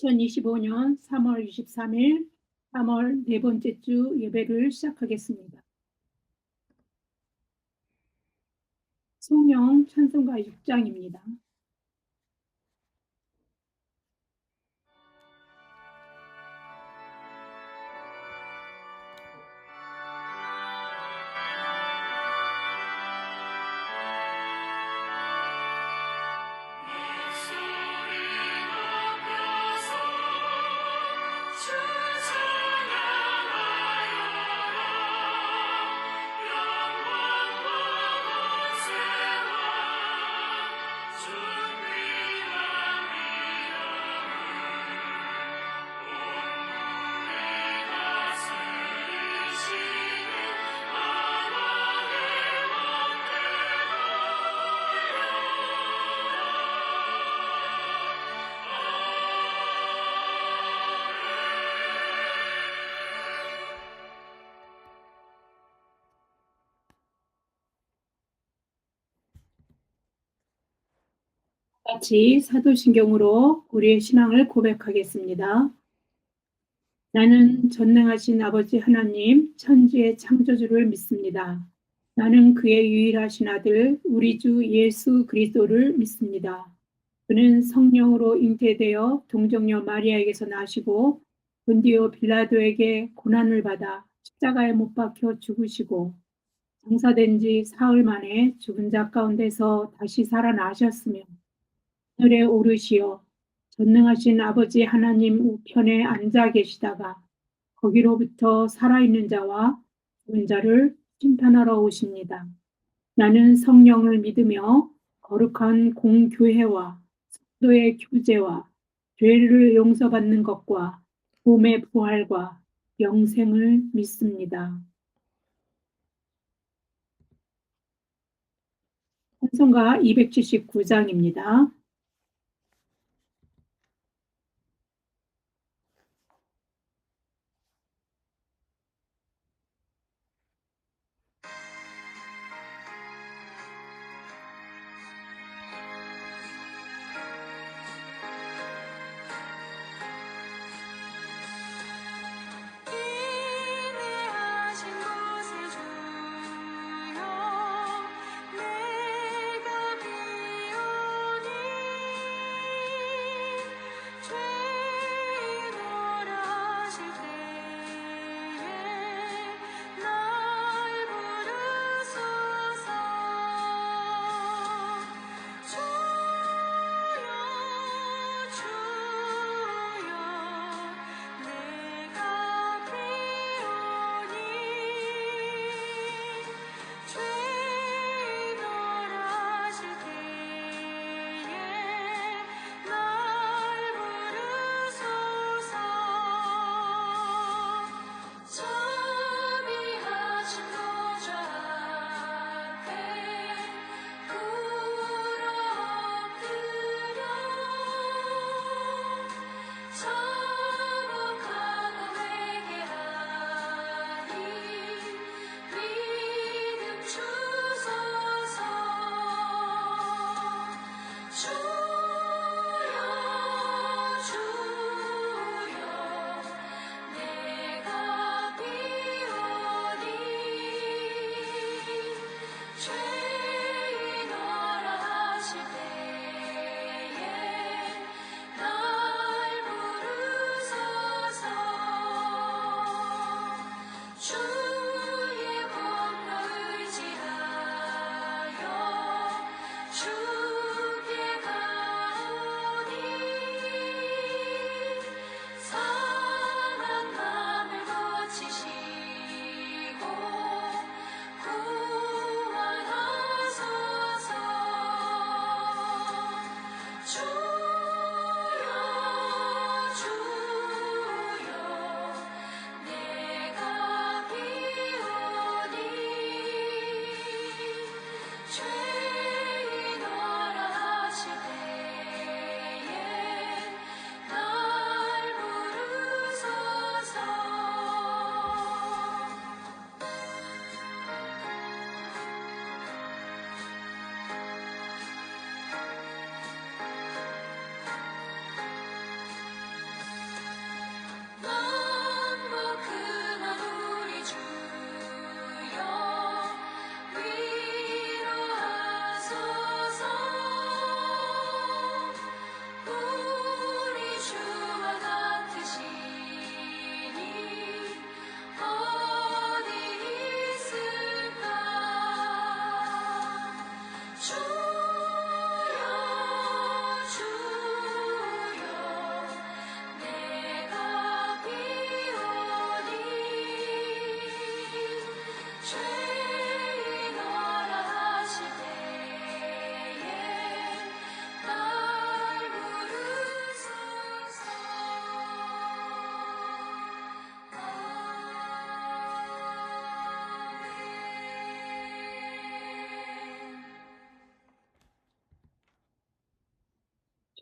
2025년 3월 23일, 3월 네 번째 주 예배를 시작하겠습니다. 성령 찬송가 6장입니다. 같이 사도신경으로 우리의 신앙을 고백하겠습니다. 나는 전능하신 아버지 하나님, 천지의 창조주를 믿습니다. 나는 그의 유일하신 아들, 우리 주 예수 그리스도를 믿습니다. 그는 성령으로 잉태되어 동정녀 마리아에게서 나시고 본디오 빌라도에게 고난을 받아 십자가에 못 박혀 죽으시고 장사된 지 사흘 만에 죽은 자 가운데서 다시 살아나셨으며 하늘에 오르시어 전능하신 아버지 하나님 우편에 앉아 계시다가 거기로부터 살아있는 자와 죽은 자를 심판하러 오십니다. 나는 성령을 믿으며 거룩한 공교회와 성도의 교제와 죄를 용서받는 것과 몸의 부활과 영생을 믿습니다. 찬송가 279장입니다.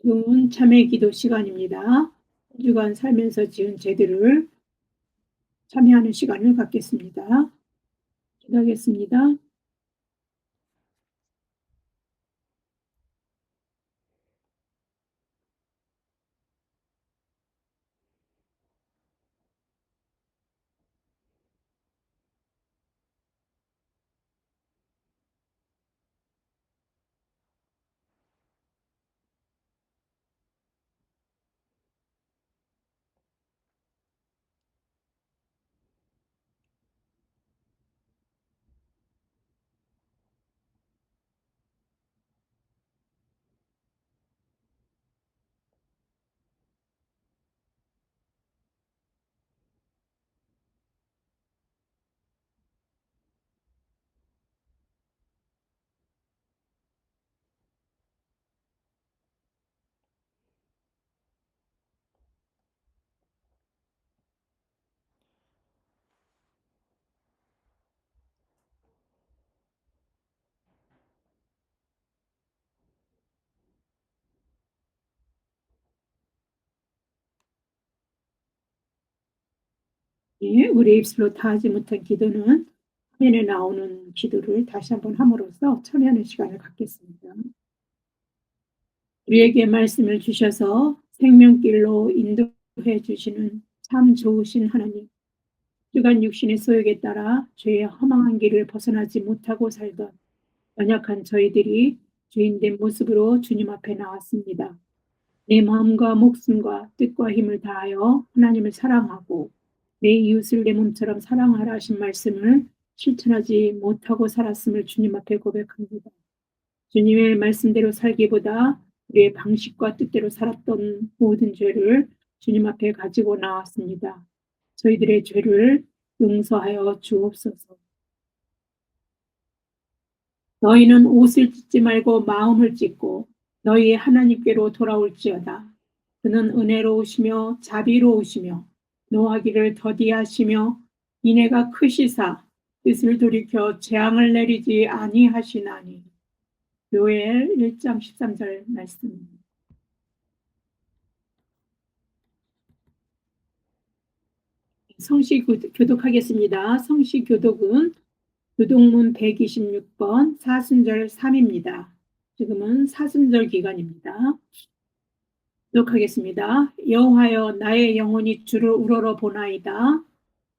지금은 참회 기도 시간입니다. 한 주간 살면서 지은 죄들을 참회하는 시간을 갖겠습니다. 기도하겠습니다. 예, 우리 입술로 다하지 못한 기도는 화면에 나오는 기도를 다시 한번 함으로써 참여하는 시간을 갖겠습니다. 우리에게 말씀을 주셔서 생명길로 인도해 주시는 참 좋으신 하나님, 주간 육신의 소욕에 따라 죄의 허망한 길을 벗어나지 못하고 살던 연약한 저희들이 죄인된 모습으로 주님 앞에 나왔습니다. 내 마음과 목숨과 뜻과 힘을 다하여 하나님을 사랑하고 내 이웃을 내 몸처럼 사랑하라 하신 말씀을 실천하지 못하고 살았음을 주님 앞에 고백합니다. 주님의 말씀대로 살기보다 우리의 방식과 뜻대로 살았던 모든 죄를 주님 앞에 가지고 나왔습니다. 저희들의 죄를 용서하여 주옵소서. 너희는 옷을 찢지 말고 마음을 찢고 너희 하나님께로 돌아올지어다. 그는 은혜로우시며 자비로우시며 노하기를 더디하시며 인애가 크시사 뜻을 돌이켜 재앙을 내리지 아니하시나니. 요엘 1장 13절 말씀입니다. 성시 교독하겠습니다. 성시 교독은 교독문 126번 사순절 3입니다. 지금은 사순절 기간입니다. 교독하겠습니다. 여호와여 나의 영혼이 주를 우러러 보나이다.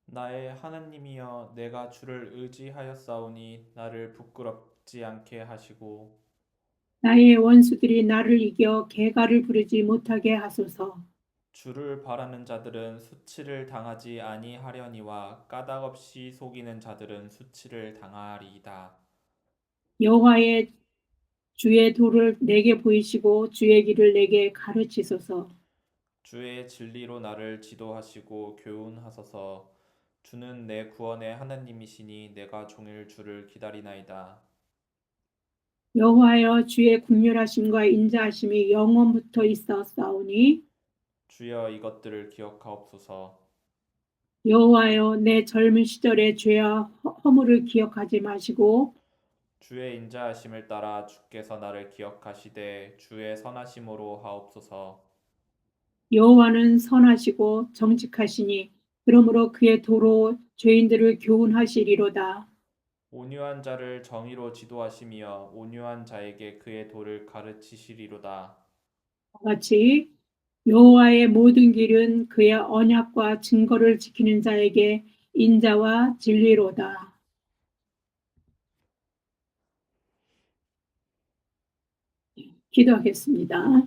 나의 하나님이여 내가 주를 의지하였사오니 나를 부끄럽지 않게 하시고 나의 원수들이 나를 이겨 개가를 부르지 못하게 하소서. 주를 바라는 자들은 수치를 당하지 아니하려니와 까닭없이 속이는 자들은 수치를 당하리이다. 여호와의 주의 도를 내게 보이시고 주의 길을 내게 가르치소서. 주의 진리로 나를 지도하시고 교훈하소서. 주는 내 구원의 하나님이시니 내가 종일 주를 기다리나이다. 여호와여 주의 국률하심과 인자하심이 영원부터 있었사오니 주여 이것들을 기억하옵소서. 여호와여 내 젊은 시절의 죄와 허물을 기억하지 마시고 주의 인자하심을 따라 주께서 나를 기억하시되 주의 선하심으로 하옵소서. 여호와는 선하시고 정직하시니 그러므로 그의 도로 죄인들을 교훈하시리로다. 온유한 자를 정의로 지도하시며 온유한 자에게 그의 도를 가르치시리로다. 같이 여호와의 모든 길은 그의 언약과 증거를 지키는 자에게 인자와 진리로다. 기도하겠습니다.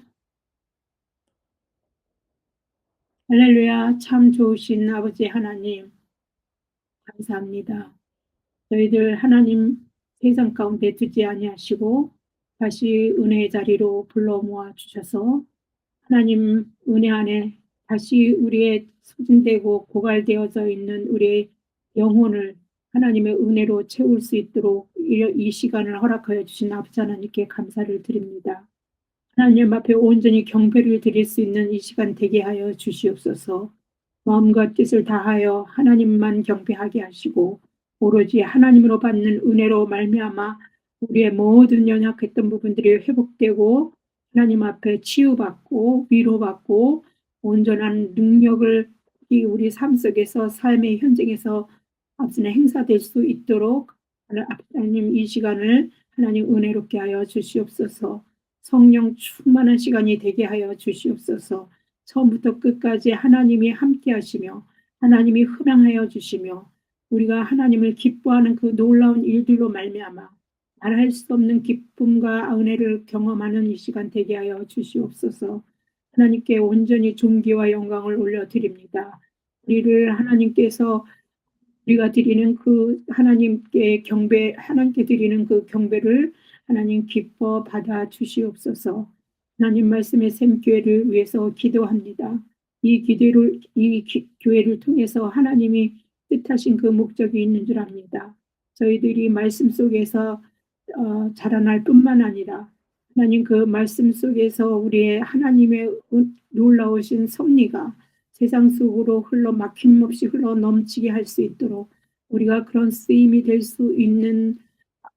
할렐루야, 참 좋으신 아버지 하나님, 감사합니다. 저희들 하나님 세상 가운데 두지 아니하시고 다시 은혜의 자리로 불러 모아 주셔서 하나님 은혜 안에 다시 우리의 소진되고 고갈되어져 있는 우리의 영혼을 하나님의 은혜로 채울 수 있도록 이 시간을 허락하여 주신 아버지 하나님께 감사를 드립니다. 하나님 앞에 온전히 경배를 드릴 수 있는 이 시간 되게 하여 주시옵소서. 마음과 뜻을 다하여 하나님만 경배하게 하시고 오로지 하나님으로 받는 은혜로 말미암아 우리의 모든 연약했던 부분들이 회복되고 하나님 앞에 치유받고 위로받고 온전한 능력을 이 우리 삶 속에서 삶의 현장에서 앞서는 행사될 수 있도록 하나님 이 시간을 하나님 은혜롭게 하여 주시옵소서. 성령 충만한 시간이 되게 하여 주시옵소서. 처음부터 끝까지 하나님이 함께 하시며 하나님이 흠양하여 주시며 우리가 하나님을 기뻐하는 그 놀라운 일들로 말미암아 말할 수 없는 기쁨과 은혜를 경험하는 이 시간 되게 하여 주시옵소서. 하나님께 온전히 존귀와 영광을 올려드립니다. 우리를 하나님께서 우리가 드리는 그 하나님께 경배, 하나님께 드리는 그 경배를 하나님 기뻐 받아 주시옵소서. 하나님 말씀의 샘교회를 위해서 기도합니다. 이 교회를 통해서 하나님이 뜻하신 그 목적이 있는 줄 압니다. 저희들이 말씀 속에서 자라날 뿐만 아니라 하나님 그 말씀 속에서 우리의 하나님의 놀라우신 섭리가 세상 속으로 흘러 막힘없이 흘러 넘치게 할 수 있도록 우리가 그런 쓰임이 될 수 있는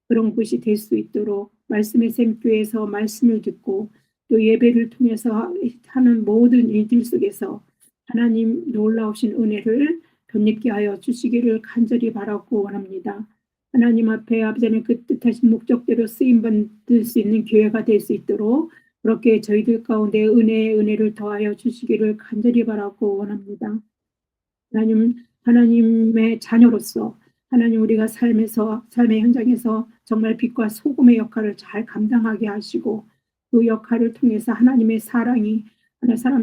그런 곳이 될 수 있도록 말씀의 샘교에서 말씀을 듣고 또 예배를 통해서 하는 모든 일들 속에서 하나님 놀라우신 은혜를 덧입게 하여 주시기를 간절히 바라고 원합니다. 하나님 앞에 아버지의 그 뜻하신 목적대로 쓰임받을 수 있는 교회가 될 수 있도록 그렇게 저희들 가운데 은혜를 더하여 주시기를 간절히 바라고 원합니다. 하나님의 자녀로서 하나님 우리가 삶의 현장에서 정말 빛과 소금의 역할을 잘 감당하게 하시고 그 역할을 통해서 하나님의 사랑이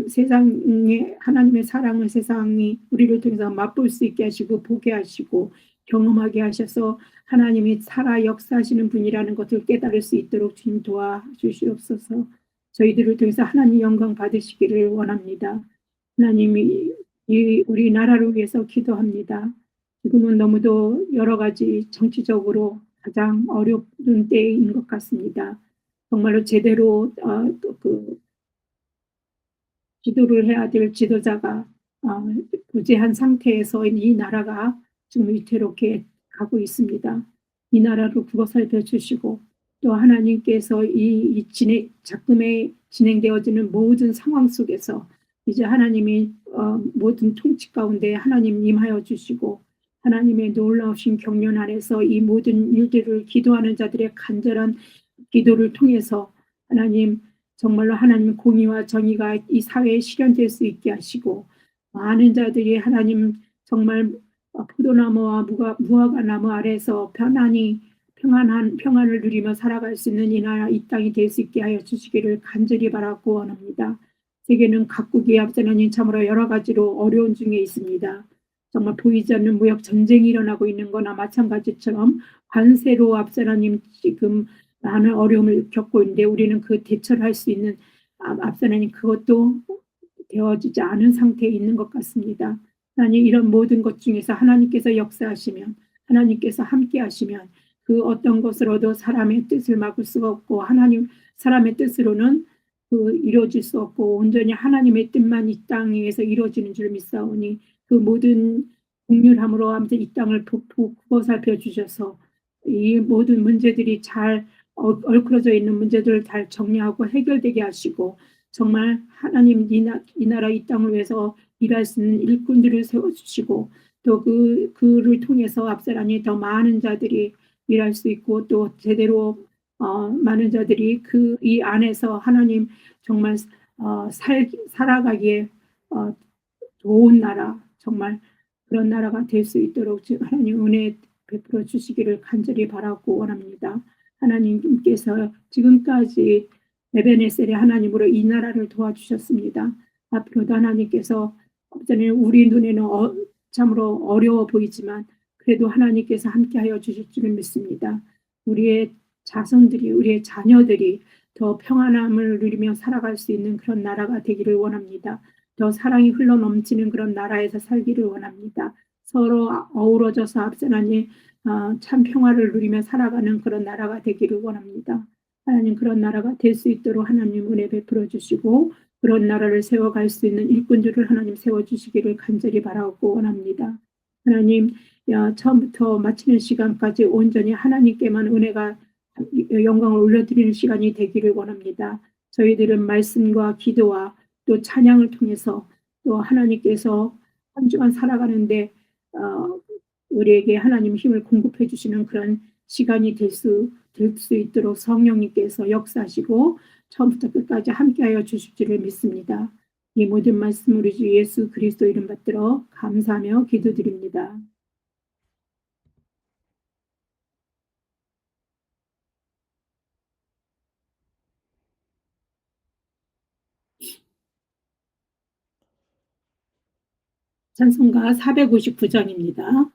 세상에 하나님의 사랑을 세상이 우리를 통해서 맛볼 수 있게 하시고 보게 하시고 경험하게 하셔서 하나님이 살아 역사하시는 분이라는 것을 깨달을 수 있도록 주님 도와주시옵소서. 저희들을 통해서 하나님 영광 받으시기를 원합니다. 하나님이 우리 나라를 위해서 기도합니다. 지금은 너무도 여러 가지 정치적으로 가장 어려운 때인 것 같습니다. 정말로 제대로 지도를 해야 될 지도자가 부재한 상태에서 이 나라가 지금 위태롭게 가고 있습니다. 이 나라를 구워 살펴주시고 또 하나님께서 작금에 진행되어지는 모든 상황 속에서 이제 하나님이 모든 통치 가운데 하나님 임하여 주시고 하나님의 놀라우신 경륜 안에서 이 모든 일들을 기도하는 자들의 간절한 기도를 통해서 하나님 정말로 하나님 공의와 정의가 이 사회에 실현될 수 있게 하시고 많은 자들이 하나님 정말 포도나무와 무화과 나무 아래서 평안을 누리며 살아갈 수 있는 이 나라 이 땅이 될 수 있게 하여 주시기를 간절히 바라고 원합니다. 세계는 각국이 앞서 하나님 참으로 여러 가지로 어려운 중에 있습니다. 정말 보이지 않는 무역 전쟁이 일어나고 있는 거나 마찬가지처럼 관세로 앞서 하나님 지금 많은 어려움을 겪고 있는데 우리는 그 대처를 할 수 있는 앞서 하나님 그것도 되어지지 않은 상태에 있는 것 같습니다. 하나님 이런 모든 것 중에서 하나님께서 역사하시면 하나님께서 함께 하시면 그 어떤 것으로도 사람의 뜻을 막을 수가 없고 사람의 뜻으로는 이루어질 수 없고 온전히 하나님의 뜻만 이 땅 위에서 이루어지는 줄 믿사오니 그 모든 국률함으로 아무튼 이 땅을 보고 살펴주셔서 이 모든 문제들이 잘 얽혀져 있는 문제들을 잘 정리하고 해결되게 하시고 정말 하나님 이 나라 이 땅을 위해서 일할 수 있는 일꾼들을 세워주시고 또 그를 통해서 앞사람이 더 많은 자들이 일할 수 있고 또 제대로 많은 자들이 이 안에서 하나님 정말 살아가기에 좋은 나라 정말 그런 나라가 될 수 있도록 하나님 은혜 베풀어 주시기를 간절히 바라고 원합니다. 하나님께서 지금까지 에베네셀의 하나님으로 이 나라를 도와주셨습니다. 앞으로도 하나님께서 우리 눈에는 참으로 어려워 보이지만 그래도 하나님께서 함께하여 주실 줄을 믿습니다. 우리의 자손들이 우리의 자녀들이 더 평안함을 누리며 살아갈 수 있는 그런 나라가 되기를 원합니다. 더 사랑이 흘러넘치는 그런 나라에서 살기를 원합니다. 서로 어우러져서 앞서나니 참 평화를 누리며 살아가는 그런 나라가 되기를 원합니다. 하나님 그런 나라가 될 수 있도록 하나님 은혜 베풀어 주시고 그런 나라를 세워갈 수 있는 일꾼들을 하나님 세워주시기를 간절히 바라고 원합니다. 하나님 처음부터 마치는 시간까지 온전히 하나님께만 은혜가 영광을 올려드리는 시간이 되기를 원합니다. 저희들은 말씀과 기도와 또 찬양을 통해서 또 하나님께서 한 주간 살아가는데 우리에게 하나님 힘을 공급해 주시는 그런 시간이 될 수 있도록 성령님께서 역사하시고 처음부터 끝까지 함께하여 주실 줄을 믿습니다. 이 모든 말씀 우리 주 예수 그리스도 이름 받들어 감사하며 기도드립니다. 찬송가 459장입니다.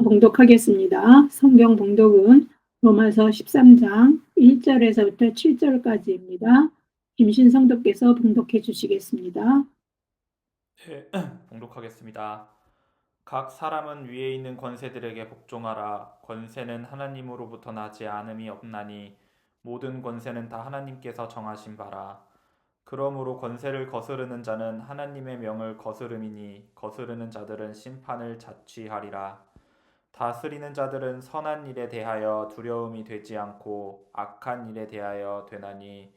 봉독하겠습니다. 성경 봉독은 로마서 13장 1절에서부터 7절까지입니다. 김신 성도께서 봉독해 주시겠습니다. 네, 봉독하겠습니다. 각 사람은 위에 있는 권세들에게 복종하라. 권세는 하나님으로부터 나지 않음이 없나니 모든 권세는 다 하나님께서 정하신 바라. 그러므로 권세를 거스르는 자는 하나님의 명을 거스름이니 거스르는 자들은 심판을 자취하리라. 다스리는 자들은 선한 일에 대하여 두려움이 되지 않고 악한 일에 대하여 되나니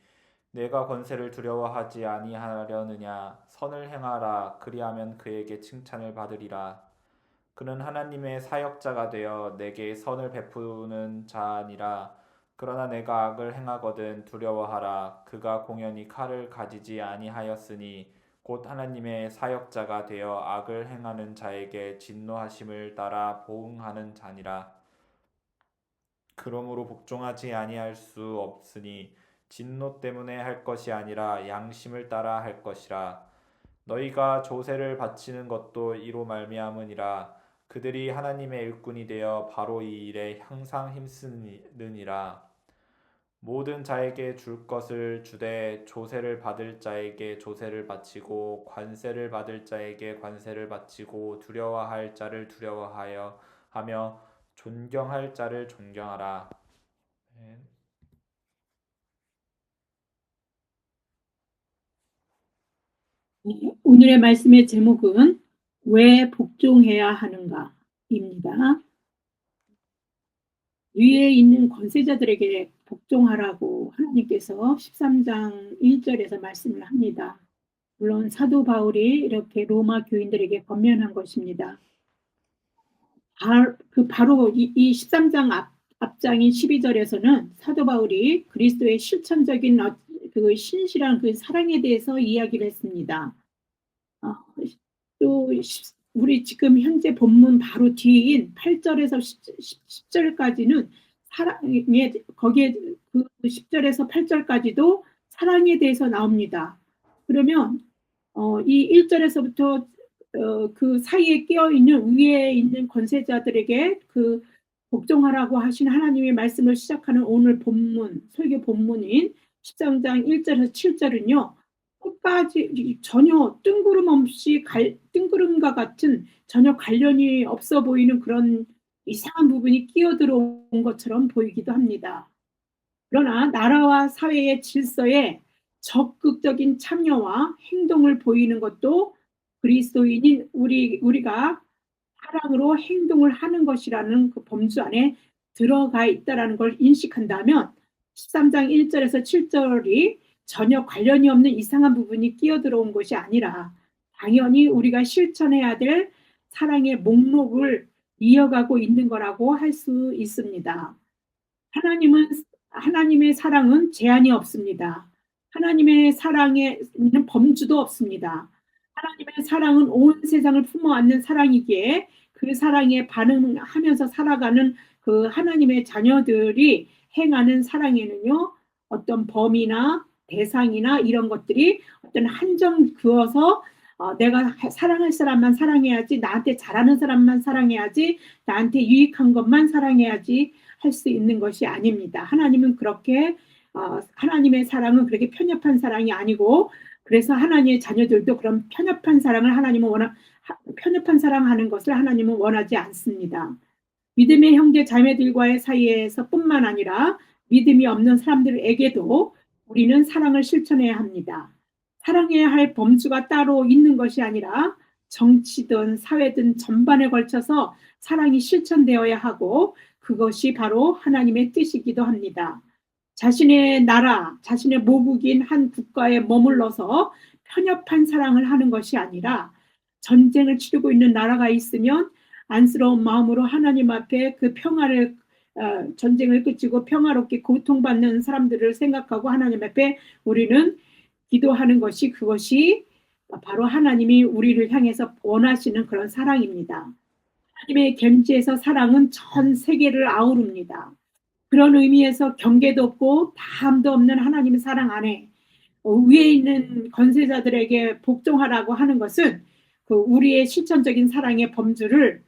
내가 권세를 두려워하지 아니하려느냐. 선을 행하라. 그리하면 그에게 칭찬을 받으리라. 그는 하나님의 사역자가 되어 내게 선을 베푸는 자니라. 그러나 내가 악을 행하거든 두려워하라. 그가 공연히 칼을 가지지 아니하였으니 곧 하나님의 사역자가 되어 악을 행하는 자에게 진노하심을 따라 보응하는 자니라. 그러므로 복종하지 아니할 수 없으니 진노 때문에 할 것이 아니라 양심을 따라 할 것이라. 너희가 조세를 바치는 것도 이로 말미암으니라. 그들이 하나님의 일꾼이 되어 바로 이 일에 항상 힘쓰느니라. 모든 자에게 줄 것을 주되 조세를 받을 자에게 조세를 바치고 관세를 받을 자에게 관세를 바치고 두려워할 자를 두려워하여 하며 존경할 자를 존경하라. 아멘. 오늘의 말씀의 제목은 왜 복종해야 하는가입니다. 위에 있는 권세자들에게 복종하라고 하나님께서 13장 1절에서 말씀을 합니다. 물론 사도 바울이 이렇게 로마 교인들에게 권면한 것입니다. 바로 이 13장 앞장인 12절에서는 사도 바울이 그리스도의 실천적인 그 신실한 그 사랑에 대해서 이야기를 했습니다. 또 우리 지금 현재 본문 바로 뒤인 8절에서 10절까지는 사랑에, 거기에 그 10절에서 8절까지도 사랑에 대해서 나옵니다. 그러면 이 1절에서부터 그 사이에 끼어 있는 위에 있는 권세자들에게 그 복종하라고 하신 하나님의 말씀을 시작하는 오늘 본문, 설교 본문인 13장 1절에서 7절은요. 끝까지 전혀 뜬구름과 같은 전혀 관련이 없어 보이는 그런 이상한 부분이 끼어들어온 것처럼 보이기도 합니다. 그러나 나라와 사회의 질서에 적극적인 참여와 행동을 보이는 것도 그리스도인인 우리가 사랑으로 행동을 하는 것이라는 그 범주 안에 들어가 있다는 걸 인식한다면 13장 1절에서 7절이 전혀 관련이 없는 이상한 부분이 끼어들어온 것이 아니라 당연히 우리가 실천해야 될 사랑의 목록을 이어가고 있는 거라고 할 수 있습니다. 하나님의 사랑은 제한이 없습니다. 하나님의 사랑에는 범주도 없습니다. 하나님의 사랑은 온 세상을 품어 안는 사랑이기에 그 사랑에 반응하면서 살아가는 그 하나님의 자녀들이 행하는 사랑에는요, 어떤 범위나 대상이나 이런 것들이 어떤 한정 그어서 내가 사랑할 사람만 사랑해야지, 나한테 잘하는 사람만 사랑해야지, 나한테 유익한 것만 사랑해야지 할 수 있는 것이 아닙니다. 하나님은 그렇게 하나님의 사랑은 그렇게 편협한 사랑이 아니고, 그래서 하나님의 자녀들도 그런 편협한 사랑을 편협한 사랑하는 것을 하나님은 원하지 않습니다. 믿음의 형제 자매들과의 사이에서뿐만 아니라 믿음이 없는 사람들에게도 우리는 사랑을 실천해야 합니다. 사랑해야 할 범주가 따로 있는 것이 아니라 정치든 사회든 전반에 걸쳐서 사랑이 실천되어야 하고 그것이 바로 하나님의 뜻이기도 합니다. 자신의 나라, 자신의 모국인 한 국가에 머물러서 편협한 사랑을 하는 것이 아니라 전쟁을 치르고 있는 나라가 있으면 안쓰러운 마음으로 하나님 앞에 그 평화를 전쟁을 끝이고 평화롭게 고통받는 사람들을 생각하고 하나님 앞에 우리는 기도하는 것이 그것이 바로 하나님이 우리를 향해서 원하시는 그런 사랑입니다. 하나님의 견지에서 사랑은 전 세계를 아우릅니다. 그런 의미에서 경계도 없고 다함도 없는 하나님의 사랑 안에 위에 있는 권세자들에게 복종하라고 하는 것은 그 우리의 실천적인 사랑의 범주를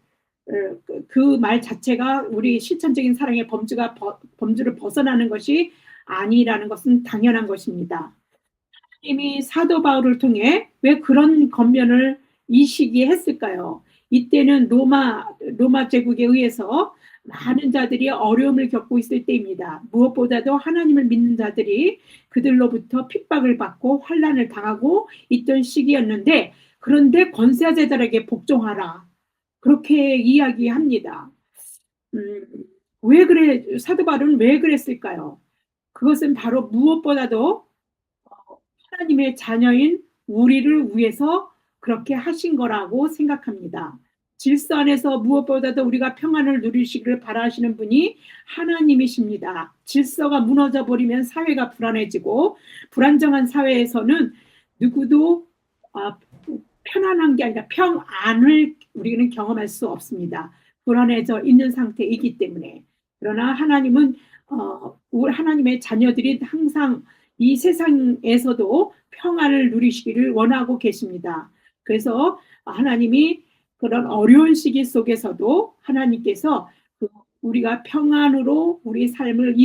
그 말 자체가 우리 실천적인 사랑의 범주를 벗어나는 것이 아니라는 것은 당연한 것입니다. 이미 사도 바울을 통해 왜 그런 권면을 이 시기에 했을까요? 이때는 로마 제국에 의해서 많은 자들이 어려움을 겪고 있을 때입니다. 무엇보다도 하나님을 믿는 자들이 그들로부터 핍박을 받고 환난을 당하고 있던 시기였는데 그런데 권세자들에게 복종하라. 그렇게 이야기합니다. 왜 그래? 사도 바울은 왜 그랬을까요? 그것은 바로 무엇보다도 하나님의 자녀인 우리를 위해서 그렇게 하신 거라고 생각합니다. 질서 안에서 무엇보다도 우리가 평안을 누리시기를 바라시는 분이 하나님이십니다. 질서가 무너져 버리면 사회가 불안해지고 불안정한 사회에서는 누구도 편안한 게 아니라 평안을 우리는 경험할 수 없습니다. 불안해져 있는 상태이기 때문에. 그러나 하나님은 우리 하나님의 자녀들이 항상 이 세상에서도 평안을 누리시기를 원하고 계십니다. 그래서 하나님이 그런 어려운 시기 속에서도 하나님께서 우리가 평안으로 우리 삶을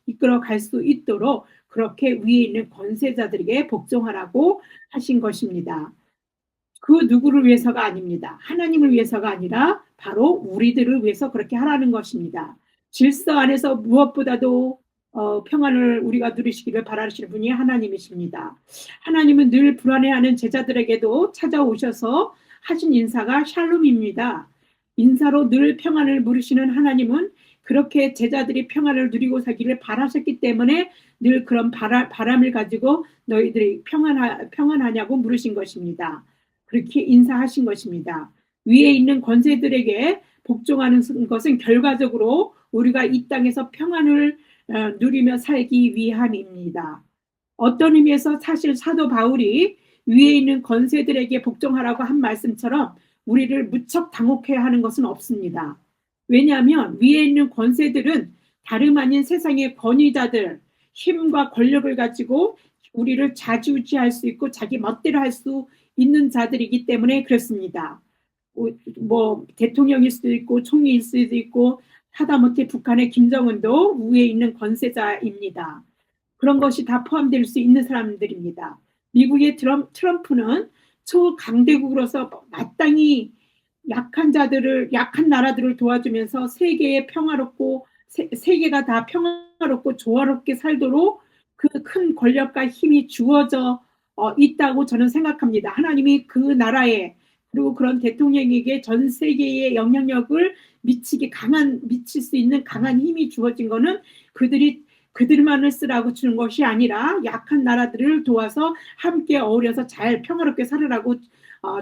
이끌어 갈 수 있도록 그렇게 위에 있는 권세자들에게 복종하라고 하신 것입니다. 그 누구를 위해서가 아닙니다. 하나님을 위해서가 아니라 바로 우리들을 위해서 그렇게 하라는 것입니다. 질서 안에서 무엇보다도 평안을 우리가 누리시기를 바라시는 분이 하나님이십니다. 하나님은 늘 불안해하는 제자들에게도 찾아오셔서 하신 인사가 샬롬입니다. 인사로 늘 평안을 부르시는 하나님은 그렇게 제자들이 평안을 누리고 살기를 바라셨기 때문에 늘 그런 바람을 가지고 너희들이 평안하냐고 물으신 것입니다. 그렇게 인사하신 것입니다. 위에 있는 권세들에게 복종하는 것은 결과적으로 우리가 이 땅에서 평안을 누리며 살기 위함입니다. 어떤 의미에서 사실 사도 바울이 위에 있는 권세들에게 복종하라고 한 말씀처럼 우리를 무척 당혹해야 하는 것은 없습니다. 왜냐하면 위에 있는 권세들은 다름 아닌 세상의 권위자들, 힘과 권력을 가지고 우리를 좌지우지할 수 있고 자기 멋대로 할 수 있는 자들이기 때문에 그렇습니다. 뭐 대통령일 수도 있고 총리일 수도 있고 하다못해 북한의 김정은도 위에 있는 권세자입니다. 그런 것이 다 포함될 수 있는 사람들입니다. 미국의 트럼프는 초강대국으로서 마땅히 약한 나라들을 도와주면서 세계에 평화롭고 세계가 다 평화롭고 조화롭게 살도록 그 큰 권력과 힘이 주어져 있다고 저는 생각합니다. 하나님이 그 나라에 그리고 그런 대통령에게 전 세계에 영향력을 미칠 수 있는 강한 힘이 주어진 거는 그들만을 쓰라고 주는 것이 아니라 약한 나라들을 도와서 함께 어울려서 잘 평화롭게 살으라고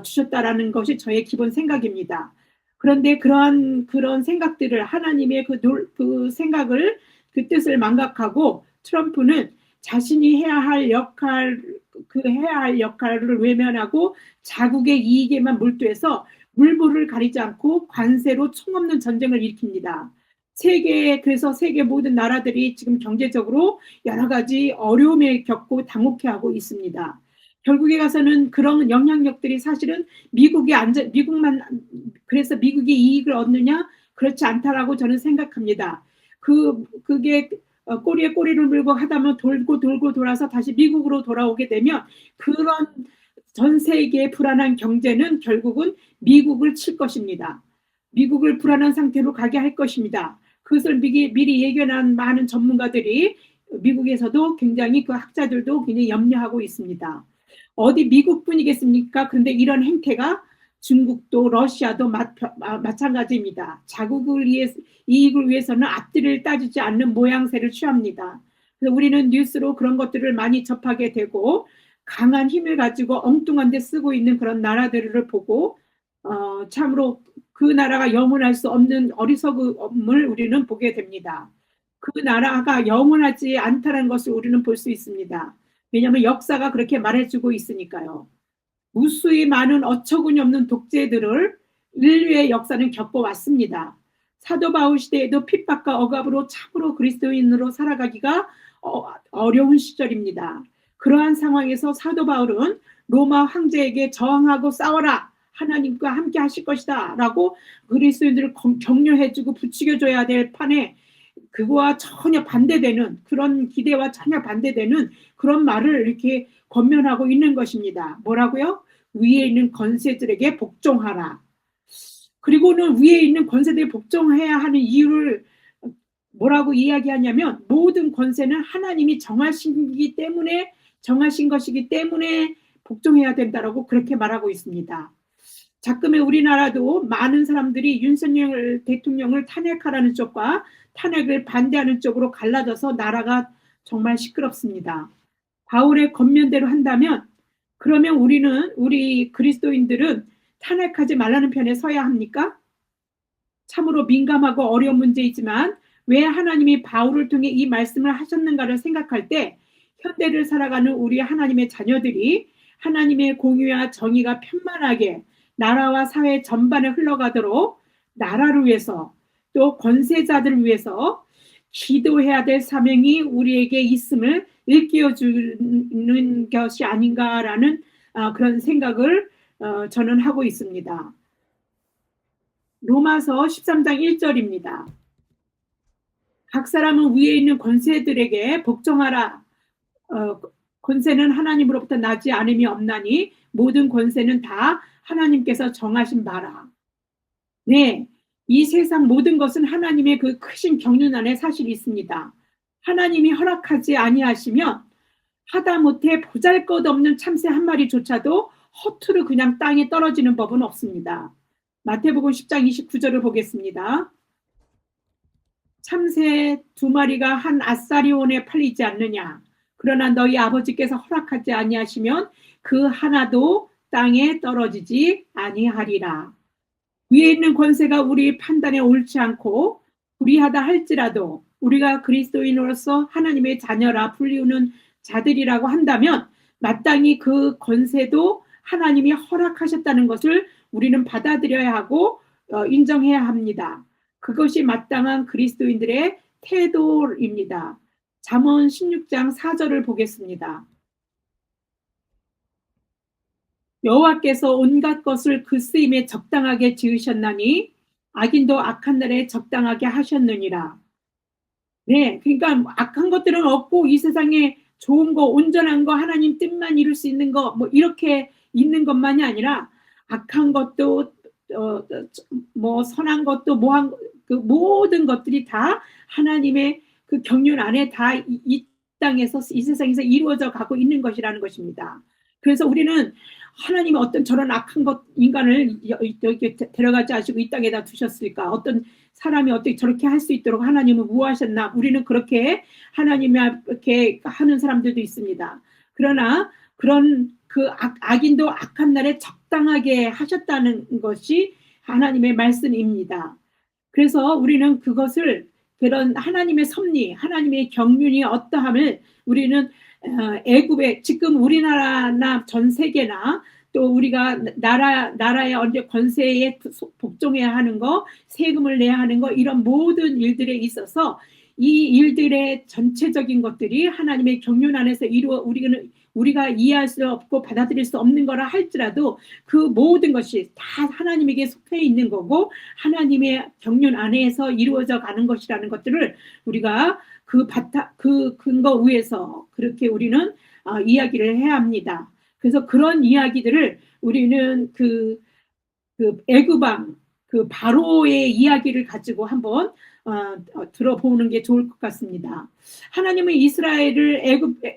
주셨다라는 것이 저의 기본 생각입니다. 그런데 그런 생각들을 하나님의 그 생각을 그 뜻을 망각하고 트럼프는 자신이 해야 할 역할을 외면하고 자국의 이익에만 몰두해서 물불을 가리지 않고 관세로 총없는 전쟁을 일으킵니다. 그래서 세계 모든 나라들이 지금 경제적으로 여러 가지 어려움에 겪고 당혹해하고 있습니다. 결국에 가서는 그런 영향력들이 사실은 그래서 미국이 이익을 얻느냐? 그렇지 않다라고 저는 생각합니다. 그게 꼬리에 꼬리를 물고 하다면 돌고 돌아서 다시 미국으로 돌아오게 되면 그런 전 세계의 불안한 경제는 결국은 미국을 칠 것입니다. 미국을 불안한 상태로 가게 할 것입니다. 그것을 미리 예견한 많은 전문가들이 미국에서도 굉장히 그 학자들도 굉장히 염려하고 있습니다. 어디 미국뿐이겠습니까? 그런데 이런 행태가 중국도 러시아도 마찬가지입니다. 자국을 이익을 위해서는 앞뒤를 따지지 않는 모양새를 취합니다. 그래서 우리는 뉴스로 그런 것들을 많이 접하게 되고 강한 힘을 가지고 엉뚱한 데 쓰고 있는 그런 나라들을 보고 참으로 그 나라가 영원할 수 없는 어리석음을 우리는 보게 됩니다. 그 나라가 영원하지 않다는 것을 우리는 볼 수 있습니다. 왜냐하면 역사가 그렇게 말해주고 있으니까요. 무수히 많은 어처구니 없는 독재들을 인류의 역사는 겪어왔습니다. 사도 바울 시대에도 핍박과 억압으로 참으로 그리스도인으로 살아가기가 어려운 시절입니다. 그러한 상황에서 사도 바울은 로마 황제에게 저항하고 싸워라. 하나님과 함께 하실 것이다. 라고 그리스도인들을 격려해주고 부추겨줘야 될 판에 그거와 전혀 반대되는 그런 기대와 전혀 반대되는 그런 말을 이렇게 권면하고 있는 것입니다. 뭐라고요? 위에 있는 권세들에게 복종하라. 그리고는 위에 있는 권세들에게 복종해야 하는 이유를 뭐라고 이야기하냐면 모든 권세는 하나님이 정하신 것이기 때문에 복종해야 된다라고 그렇게 말하고 있습니다. 자금의 우리나라도 많은 사람들이 윤석열 대통령을 탄핵하라는 쪽과 탄핵을 반대하는 쪽으로 갈라져서 나라가 정말 시끄럽습니다. 바울의 권면대로 한다면 그러면 우리 그리스도인들은 탄핵하지 말라는 편에 서야 합니까? 참으로 민감하고 어려운 문제이지만 왜 하나님이 바울을 통해 이 말씀을 하셨는가를 생각할 때 현대를 살아가는 우리 하나님의 자녀들이 하나님의 공의와 정의가 편만하게 나라와 사회 전반에 흘러가도록 나라를 위해서 또 권세자들을 위해서 기도해야 될 사명이 우리에게 있음을 일깨워주는 것이 아닌가라는 그런 생각을 저는 하고 있습니다. 로마서 13장 1절입니다. 각 사람은 위에 있는 권세들에게 복종하라. 권세는 하나님으로부터 나지 않음이 없나니 모든 권세는 다 하나님께서 정하신 바라. 네, 이 세상 모든 것은 하나님의 그 크신 경륜 안에 사실이 있습니다. 하나님이 허락하지 아니하시면 하다못해 보잘것없는 참새 한 마리조차도 허투루 그냥 땅에 떨어지는 법은 없습니다. 마태복음 10장 29절을 보겠습니다. 참새 2마리가 한 아사리온에 팔리지 않느냐. 그러나 너희 아버지께서 허락하지 아니하시면 그 하나도 땅에 떨어지지 아니하리라. 위에 있는 권세가 우리 판단에 옳지 않고 불의하다 할지라도 우리가 그리스도인으로서 하나님의 자녀라 불리우는 자들이라고 한다면 마땅히 그 권세도 하나님이 허락하셨다는 것을 우리는 받아들여야 하고 인정해야 합니다. 그것이 마땅한 그리스도인들의 태도입니다. 잠언 16장 4절을 보겠습니다. 여호와께서 온갖 것을 그 쓰임에 적당하게 지으셨나니 악인도 악한 날에 적당하게 하셨느니라. 네, 그러니까 악한 것들은 없고 이 세상에 좋은 거, 온전한 거, 하나님 뜻만 이룰 수 있는 거, 뭐 이렇게 있는 것만이 아니라 악한 것도 뭐 선한 것도 뭐한 그 모든 것들이 다 하나님의 그 경륜 안에 다 이 땅에서 이 세상에서 이루어져 가고 있는 것이라는 것입니다. 그래서 우리는 하나님이 어떤 저런 악한 것 인간을 여기 데려가지 않으시고 이 땅에다 두셨을까? 어떤 사람이 어떻게 저렇게 할 수 있도록 하나님은 무하셨나? 우리는 그렇게 하나님이 이렇게 하는 사람들도 있습니다. 그러나 그런 그 악인도 악한 날에 적당하게 하셨다는 것이 하나님의 말씀입니다. 그래서 우리는 그것을 그런 하나님의 섭리, 하나님의 경륜이 어떠함을 우리는 애굽에 지금 우리나라나 전 세계나 또 우리가 나라의 언제 권세에 복종해야 하는 거, 세금을 내야 하는 거 이런 모든 일들에 있어서 이 일들의 전체적인 것들이 하나님의 경륜 안에서 우리가 이해할 수 없고 받아들일 수 없는 거라 할지라도 그 모든 것이 다 하나님에게 속해 있는 거고 하나님의 경륜 안에서 이루어져 가는 것이라는 것들을 우리가 그 근거 위에서 그렇게 우리는 이야기를 해야 합니다. 그래서 그런 이야기들을 우리는 그 애굽 왕 그 바로의 이야기를 가지고 한번 들어보는 게 좋을 것 같습니다. 하나님은 이스라엘을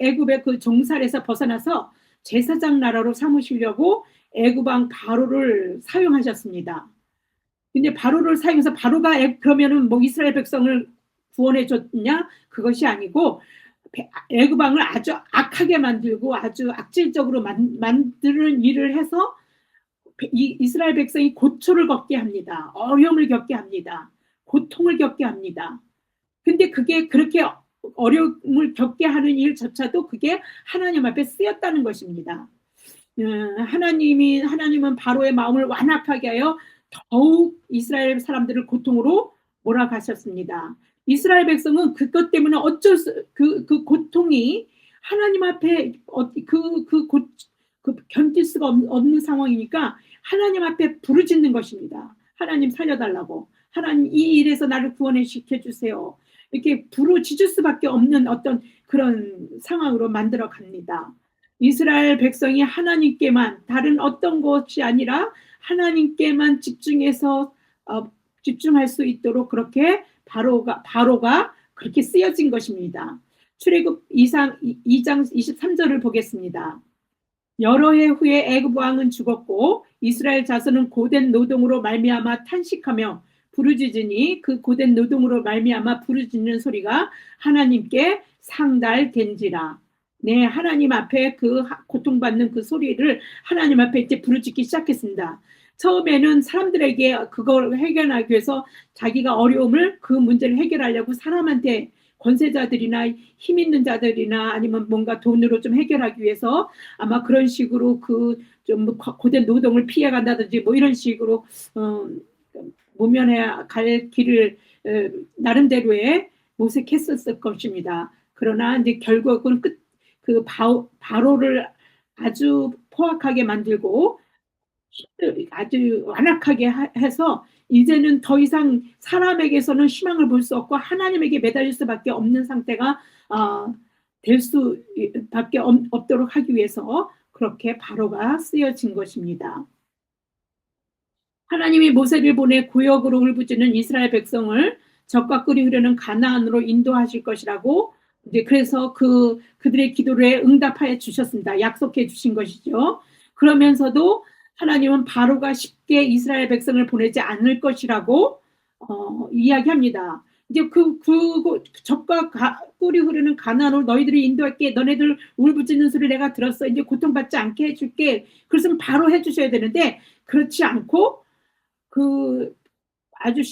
애굽의 그 종살에서 벗어나서 제사장 나라로 삼으시려고 애굽 왕 바로를 사용하셨습니다. 근데 바로를 사용해서 바로가 그러면은 뭐 이스라엘 백성을 구원해 줬냐? 그것이 아니고 애굽 왕을 아주 악하게 만들고 아주 악질적으로 만드는 일을 해서 이스라엘 백성이 고초를 겪게 합니다. 어려움을 겪게 합니다. 고통을 겪게 합니다. 근데 그게 그렇게 어려움을 겪게 하는 일조차도 그게 하나님 앞에 쓰였다는 것입니다. 하나님은 바로의 마음을 완악하게 하여 더욱 이스라엘 사람들을 고통으로 몰아가셨습니다. 이스라엘 백성은 그것 때문에 어쩔 수 그 고통이 하나님 앞에 견딜 수가 없는 상황이니까 하나님 앞에 부르짖는 것입니다. 하나님 살려달라고. 하나님 이 일에서 나를 구원해 시켜주세요. 이렇게 부르짖을 수밖에 없는 어떤 그런 상황으로 만들어 갑니다. 이스라엘 백성이 하나님께만 다른 어떤 것이 아니라 하나님께만 집중할 수 있도록 그렇게 바로가 그렇게 쓰여진 것입니다. 출애굽 2장 23절을 보겠습니다. 여러 해 후에 애굽 왕은 죽었고 이스라엘 자손은 고된 노동으로 말미암아 탄식하며 부르짖으니 그 고된 노동으로 말미암아 부르짖는 소리가 하나님께 상달된지라. 네, 하나님 앞에 그 고통받는 그 소리를 하나님 앞에 이제 부르짖기 시작했습니다. 처음에는 사람들에게 그걸 해결하기 위해서 자기가 어려움을 그 문제를 해결하려고 사람한테 권세자들이나 힘 있는 자들이나 아니면 뭔가 돈으로 좀 해결하기 위해서 아마 그런 식으로 좀 고된 노동을 피해 간다든지 뭐 이런 식으로 모면해 갈 길을 나름대로의 모색했었을 것입니다. 그러나 이제 결국은 바로를 아주 포악하게 만들고 아주 완악하게 해서 이제는 더 이상 사람에게서는 희망을 볼 수 없고 하나님에게 매달릴 수밖에 없는 상태가 될 수밖에 없도록 하기 위해서 그렇게 바로가 쓰여진 것입니다. 하나님이 모세를 보내 구역으로 울부짖는 이스라엘 백성을 적과 꿀이 흐르는 가나안으로 인도하실 것이라고 이제 그래서 그들의 기도에 응답하여 주셨습니다. 약속해 주신 것이죠. 그러면서도 하나님은 바로가 쉽게 이스라엘 백성을 보내지 않을 것이라고 이야기합니다. 이제 적과 꿀이 흐르는 가나안으로 너희들이 인도할게. 너네들 울부짖는 소리 내가 들었어. 이제 고통받지 않게 해줄게. 그것은 바로 해주셔야 되는데 그렇지 않고 아주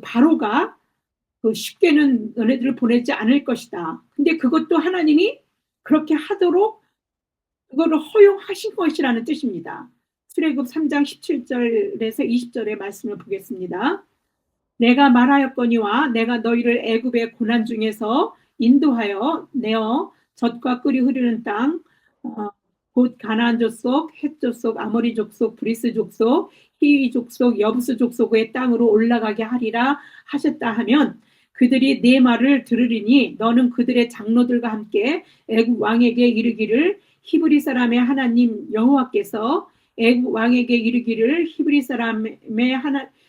바로가 쉽게는 너네들을 보내지 않을 것이다. 근데 그것도 하나님이 그렇게 하도록 그거를 허용하신 것이라는 뜻입니다. 출애굽 3장 17절에서 20절의 말씀을 보겠습니다. 내가 말하였거니와 내가 너희를 애굽의 고난 중에서 인도하여 내어 젖과 꿀이 흐르는 땅 곧 가나안 족속, 헷 족속, 아모리 족속, 브리스 족속, 히위 족속, 여부스 족속의 땅으로 올라가게 하리라 하셨다 하면 그들이 네 말을 들으리니 너는 그들의 장로들과 함께 애굽 왕에게 이르기를 히브리 사람의 하나님 여호와께서 애굽 왕에게 이르기를 히브리 사람의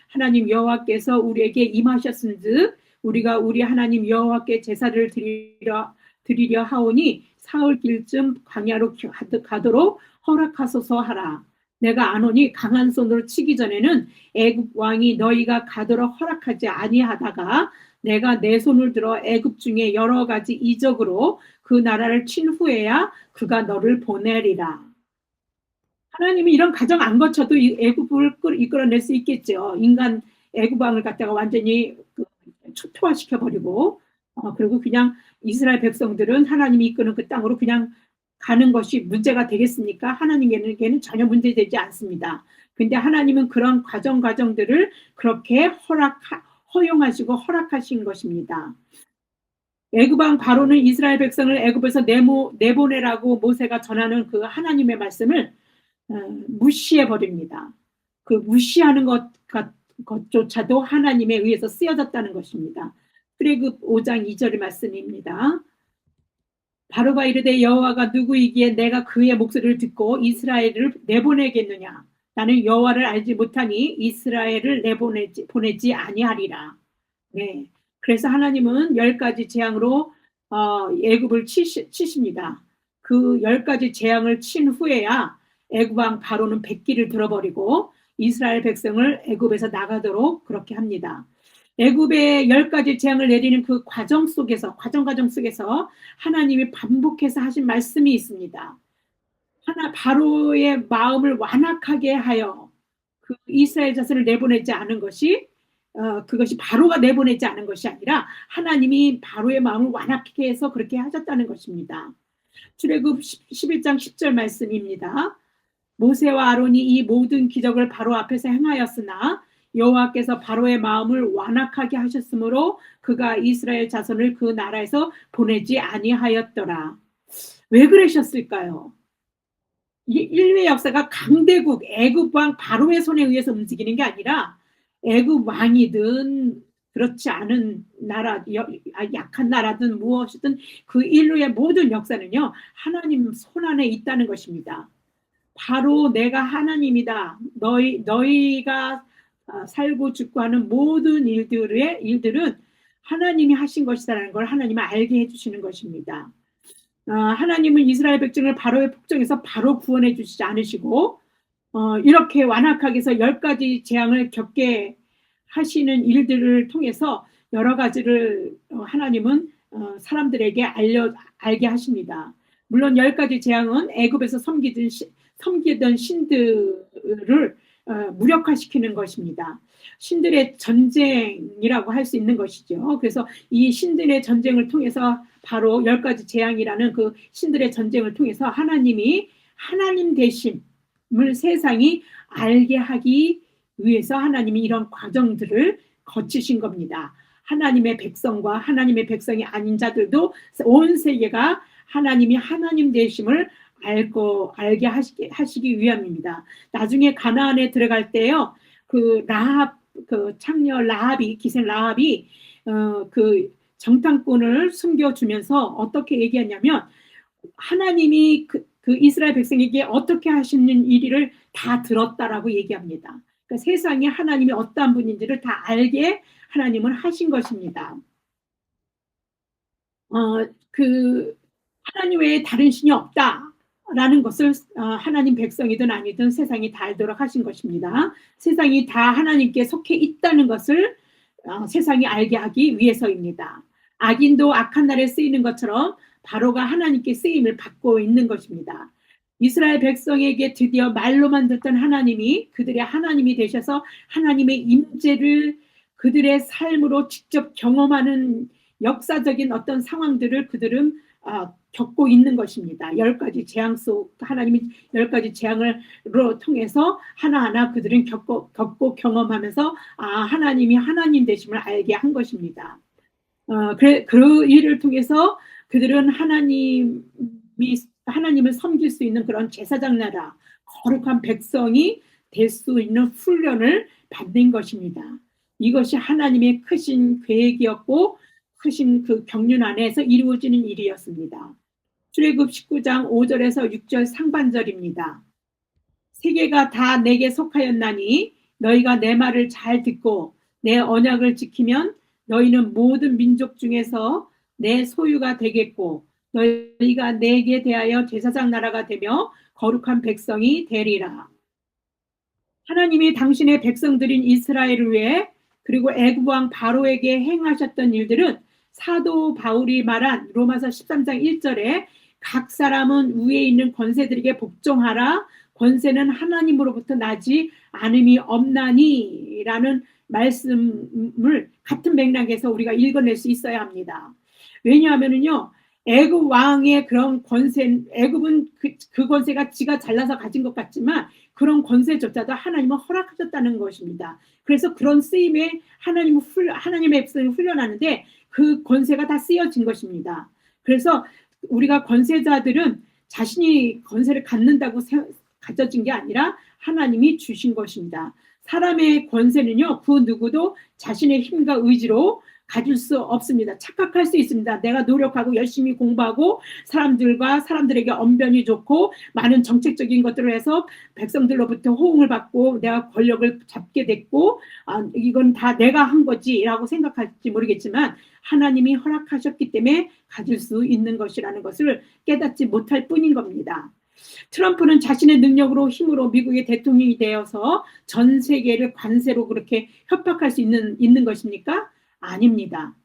하나님 여호와께서 우리에게 임하셨은즉 우리가 우리 하나님 여호와께 제사를 드리려 하오니 사흘 길쯤 광야로 가도록 허락하소서 하라. 내가 아노니 강한 손으로 치기 전에는 애굽 왕이 너희가 가도록 허락하지 아니하다가 내가 내 손을 들어 애굽 중에 여러 가지 이적으로 그 나라를 친 후에야 그가 너를 보내리라. 하나님이 이런 가정 안 거쳐도 애굽을 이끌어낼 수 있겠죠. 인간 애굽 왕을 갖다가 완전히 초토화시켜버리고 그리고 그냥 이스라엘 백성들은 하나님이 이끄는 그 땅으로 그냥 가는 것이 문제가 되겠습니까? 하나님에게는 전혀 문제되지 않습니다. 근데 하나님은 그런 과정들을 그렇게 허용하시고 허락하신 것입니다. 애굽 왕 바로는 이스라엘 백성을 애굽에서 내보내라고 모세가 전하는 그 하나님의 말씀을 무시해 버립니다. 그 무시하는 것조차도 하나님에 의해서 쓰여졌다는 것입니다. 출애굽 5장 2절의 말씀입니다. 바로가 이르되 여호와가 누구이기에 내가 그의 목소리를 듣고 이스라엘을 내보내겠느냐. 나는 여호와를 알지 못하니 이스라엘을 보내지 아니하리라. 네. 그래서 하나님은 10가지 재앙으로 애굽을 치십니다. 그 10가지 재앙을 친 후에야 애굽 왕 바로는 백기를 들어버리고 이스라엘 백성을 애굽에서 나가도록 그렇게 합니다. 애굽의 10가지 재앙을 내리는 그 과정 속에서 하나님이 반복해서 하신 말씀이 있습니다. 바로의 마음을 완악하게 하여 그 이스라엘 자손을 내보내지 않은 것이 그것이 바로가 내보내지 않은 것이 아니라 하나님이 바로의 마음을 완악하게 해서 그렇게 하셨다는 것입니다. 출애굽 11장 10절 말씀입니다. 모세와 아론이 이 모든 기적을 바로 앞에서 행하였으나 여호와께서 바로의 마음을 완악하게 하셨으므로 그가 이스라엘 자손을 그 나라에서 보내지 아니하였더라. 왜 그러셨을까요? 인류의 역사가 강대국 애굽 왕 바로의 손에 의해서 움직이는 게 아니라 애굽 왕이든 그렇지 않은 나라, 약한 나라든 무엇이든 그 인류의 모든 역사는요 하나님 손 안에 있다는 것입니다. 바로 내가 하나님이다. 너희가 살고 죽고 하는 모든 일들은 하나님이 하신 것이다라는 걸 하나님은 알게 해주시는 것입니다. 하나님은 이스라엘 백성을 바로의 폭정에서 바로 구원해 주시지 않으시고 이렇게 완악하게 해서 10가지 재앙을 겪게 하시는 일들을 통해서 여러 가지를 하나님은 사람들에게 알게 하십니다. 물론 10가지 재앙은 애굽에서 섬기던 신들을 무력화시키는 것입니다. 신들의 전쟁이라고 할 수 있는 것이죠. 그래서 이 신들의 전쟁을 통해서 바로 10가지 재앙이라는 그 신들의 전쟁을 통해서 하나님이 하나님 되심을 세상이 알게 하기 위해서 하나님이 이런 과정들을 거치신 겁니다. 하나님의 백성과 하나님의 백성이 아닌 자들도 온 세계가 하나님이 하나님 되심을 알게 하시기 위함입니다. 나중에 가나안에 들어갈 때요, 그 라합, 그 창녀 라합이, 기생 라합이 그 정탐꾼을 숨겨주면서 어떻게 얘기하냐면, 하나님이 그 이스라엘 백성에게 어떻게 하시는 일을 다 들었다라고 얘기합니다. 그러니까 세상에 하나님이 어떠한 분인지를 다 알게 하나님은 하신 것입니다. 그 하나님 외에 다른 신이 없다라는 것을 하나님 백성이든 아니든 세상이 다 알도록 하신 것입니다. 세상이 다 하나님께 속해 있다는 것을 세상이 알게 하기 위해서입니다. 악인도 악한 날에 쓰이는 것처럼 바로가 하나님께 쓰임을 받고 있는 것입니다. 이스라엘 백성에게 드디어 말로만 듣던 하나님이 그들의 하나님이 되셔서 하나님의 임재를 그들의 삶으로 직접 경험하는 역사적인 어떤 상황들을 그들은 겪고 있는 것입니다. 10가지 재앙 속 하나님이 10가지 재앙으로 통해서 하나하나 그들은 겪고 경험하면서 하나님이 하나님 되심을 알게 한 것입니다. 그 일을 통해서 그들은 하나님을 섬길 수 있는 그런 제사장 나라, 거룩한 백성이 될 수 있는 훈련을 받는 것입니다. 이것이 하나님의 크신 계획이었고 크신 그 경륜 안에서 이루어지는 일이었습니다. 출애굽 19장 5절에서 6절 상반절입니다. 세계가 다 내게 속하였나니 너희가 내 말을 잘 듣고 내 언약을 지키면 너희는 모든 민족 중에서 내 소유가 되겠고 너희가 내게 대하여 제사장 나라가 되며 거룩한 백성이 되리라. 하나님이 당신의 백성들인 이스라엘을 위해 그리고 애굽 왕 바로에게 행하셨던 일들은 사도 바울이 말한 로마서 13장 1절에 각 사람은 위에 있는 권세들에게 복종하라. 권세는 하나님으로부터 나지 않음이 없나니 라는 말씀을 같은 맥락에서 우리가 읽어낼 수 있어야 합니다. 왜냐하면요, 애굽 왕의 그런 권세, 애굽은 그 권세가 지가 잘나서 가진 것 같지만 그런 권세조차도 하나님은 허락하셨다는 것입니다. 그래서 그런 쓰임에 하나님의 백성을 훈련하는데 그 권세가 다 쓰여진 것입니다. 그래서 우리가 권세자들은 자신이 권세를 갖는다고 가져진 게 아니라 하나님이 주신 것입니다. 사람의 권세는요, 그 누구도 자신의 힘과 의지로 가질 수 없습니다. 착각할 수 있습니다. 내가 노력하고 열심히 공부하고 사람들에게 언변이 좋고 많은 정책적인 것들을 해서 백성들로부터 호응을 받고 내가 권력을 잡게 됐고 이건 다 내가 한 거지라고 생각할지 모르겠지만 하나님이 허락하셨기 때문에 가질 수 있는 것이라는 것을 깨닫지 못할 뿐인 겁니다. 트럼프는 자신의 능력으로 힘으로 미국의 대통령이 되어서 전 세계를 관세로 그렇게 협박할 수 있는 것입니까? 아닙니다.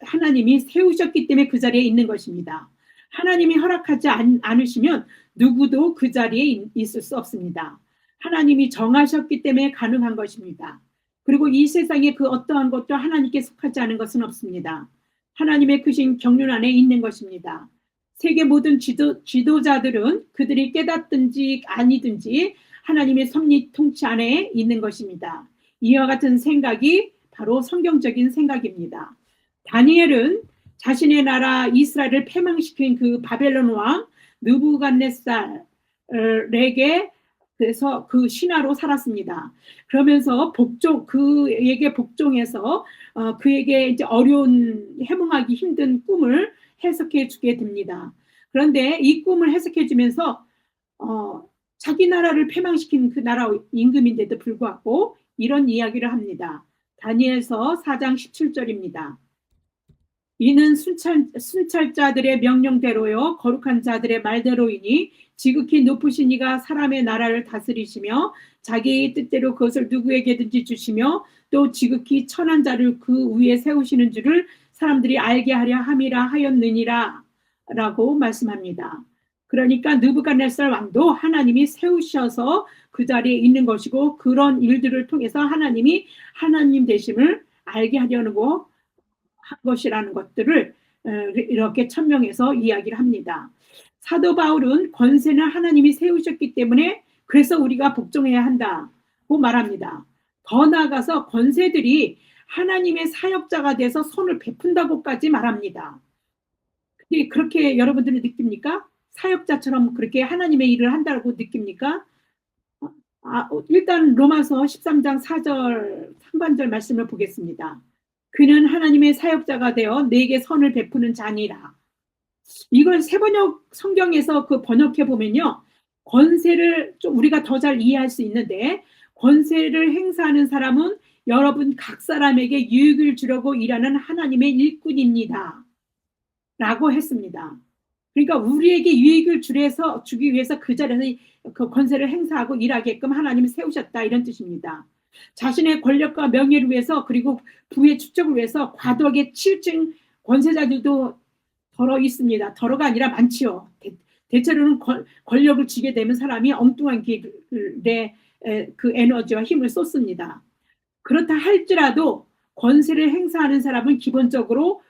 하나님이 세우셨기 때문에 그 자리에 있는 것입니다. 하나님이 허락하지 않으시면 누구도 그 자리에 있을 수 없습니다. 하나님이 정하셨기 때문에 가능한 것입니다. 그리고 이 세상에 그 어떠한 것도 하나님께 속하지 않은 것은 없습니다. 하나님의 크신 경륜 안에 있는 것입니다. 세계 모든 지도자들은 그들이 깨닫든지 아니든지 하나님의 섭리 통치 안에 있는 것입니다. 이와 같은 생각이 바로 성경적인 생각입니다. 다니엘은 자신의 나라 이스라엘을 패망시킨 그 바벨론 왕 느부갓네살에게 그래서 그 신하로 살았습니다. 그러면서 그에게 복종해서 그에게 이제 어려운 해몽하기 힘든 꿈을 해석해 주게 됩니다. 그런데 이 꿈을 해석해 주면서 자기 나라를 패망시킨 그 나라 임금인데도 불구하고 이런 이야기를 합니다. 다니엘서 4장 17절입니다. 이는 순찰자들의 명령대로요 거룩한 자들의 말대로이니 지극히 높으신 이가 사람의 나라를 다스리시며 자기의 뜻대로 그것을 누구에게든지 주시며 또 지극히 천한 자를 그 위에 세우시는 줄을 사람들이 알게 하려 함이라 하였느니라 라고 말씀합니다. 그러니까 느부갓네살 왕도 하나님이 세우셔서 그 자리에 있는 것이고 그런 일들을 통해서 하나님이 하나님 되심을 알게 하려는 한 것이라는 것들을 이렇게 천명해서 이야기를 합니다. 사도 바울은 권세는 하나님이 세우셨기 때문에 그래서 우리가 복종해야 한다고 말합니다. 더 나아가서 권세들이 하나님의 사역자가 돼서 손을 베푼다고까지 말합니다. 근데 그렇게 여러분들은 느낍니까? 사역자처럼 그렇게 하나님의 일을 한다고 느낍니까? 일단 로마서 13장 4절 상반절 말씀을 보겠습니다. 그는 하나님의 사역자가 되어 내게 선을 베푸는 자니라. 이걸 세번역 성경에서 그 번역해 보면요, 권세를 좀 우리가 더 잘 이해할 수 있는데, 권세를 행사하는 사람은 여러분 각 사람에게 유익을 주려고 일하는 하나님의 일꾼입니다 라고 했습니다. 그러니까 우리에게 유익을 주기 위해서 그 자리에서 그 권세를 행사하고 일하게끔 하나님이 세우셨다, 이런 뜻입니다. 자신의 권력과 명예를 위해서, 그리고 부의 축적을 위해서 과도하게 치우친 권세자들도 더러 있습니다. 더러가 아니라 많지요. 대체로는 권력을 쥐게 되면 사람이 엉뚱한 길에 그 에너지와 힘을 쏟습니다. 그렇다 할지라도 권세를 행사하는 사람은 기본적으로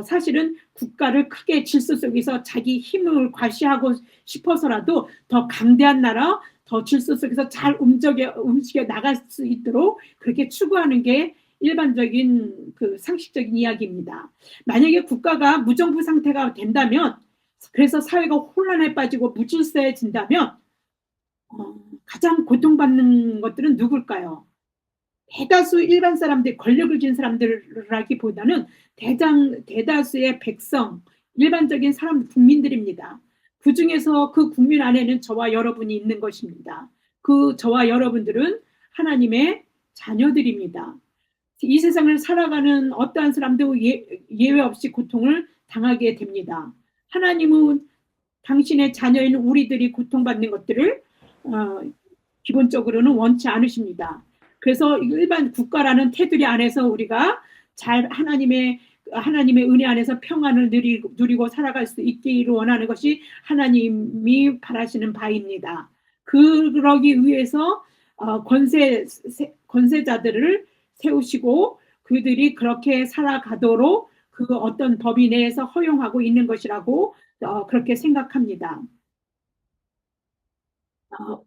사실은 국가를 크게 질서 속에서 자기 힘을 과시하고 싶어서라도 더 강대한 나라, 더 질서 속에서 잘 움직여 나갈 수 있도록 그렇게 추구하는 게 일반적인 그 상식적인 이야기입니다. 만약에 국가가 무정부 상태가 된다면, 그래서 사회가 혼란에 빠지고 무질서해진다면 가장 고통받는 것들은 누굴까요? 대다수 일반 사람들, 권력을 쥔 사람들라기보다는 대다수의 백성, 일반적인 사람, 국민들입니다. 그 중에서 그 국민 안에는 저와 여러분이 있는 것입니다. 그 저와 여러분들은 하나님의 자녀들입니다. 이 세상을 살아가는 어떠한 사람도 예외 없이 고통을 당하게 됩니다. 하나님은 당신의 자녀인 우리들이 고통받는 것들을 기본적으로는 원치 않으십니다. 그래서 일반 국가라는 테두리 안에서 우리가 잘 하나님의 은혜 안에서 평안을 누리고 살아갈 수 있기를 원하는 것이 하나님이 바라시는 바입니다. 그러기 위해서 권세자들을 세우시고 그들이 그렇게 살아가도록 그 어떤 범위 내에서 허용하고 있는 것이라고 그렇게 생각합니다.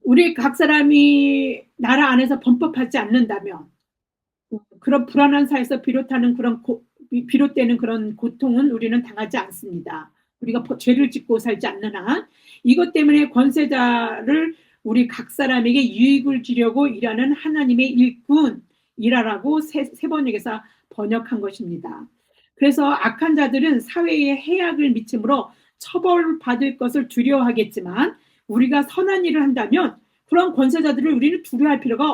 우리 각 사람이 나라 안에서 범법하지 않는다면 그런 불안한 사회에서 비롯되는 그런 고통은 우리는 당하지 않습니다. 우리가 죄를 짓고 살지 않는 한. 이것 때문에 권세자를 우리 각 사람에게 유익을 주려고 일하는 하나님의 일꾼이라고 세번역에서 번역한 것입니다. 그래서 악한 자들은 사회에 해악을 미침으로 처벌받을 것을 두려워하겠지만, 우리가 선한 일을 한다면 그런 권세자들을 우리는 두려워할 필요가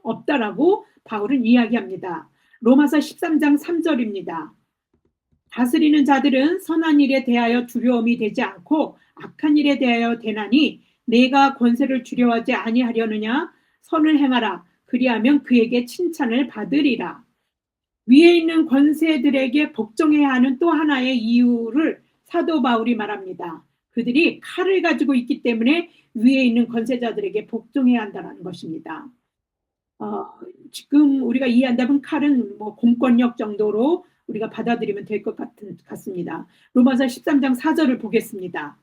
없다라고 바울은 이야기합니다. 로마서 13장 3절입니다. 다스리는 자들은 선한 일에 대하여 두려움이 되지 않고 악한 일에 대하여 되나니 내가 권세를 두려워하지 아니하려느냐. 선을 행하라. 그리하면 그에게 칭찬을 받으리라. 위에 있는 권세들에게 복종해야 하는 또 하나의 이유를 사도 바울이 말합니다. 그들이 칼을 가지고 있기 때문에 위에 있는 권세자들에게 복종해야 한다는 것입니다. 지금 우리가 이해한다면 칼은 뭐 공권력 정도로 우리가 받아들이면 될 것 같습니다. 로마서 13장 4절을 보겠습니다.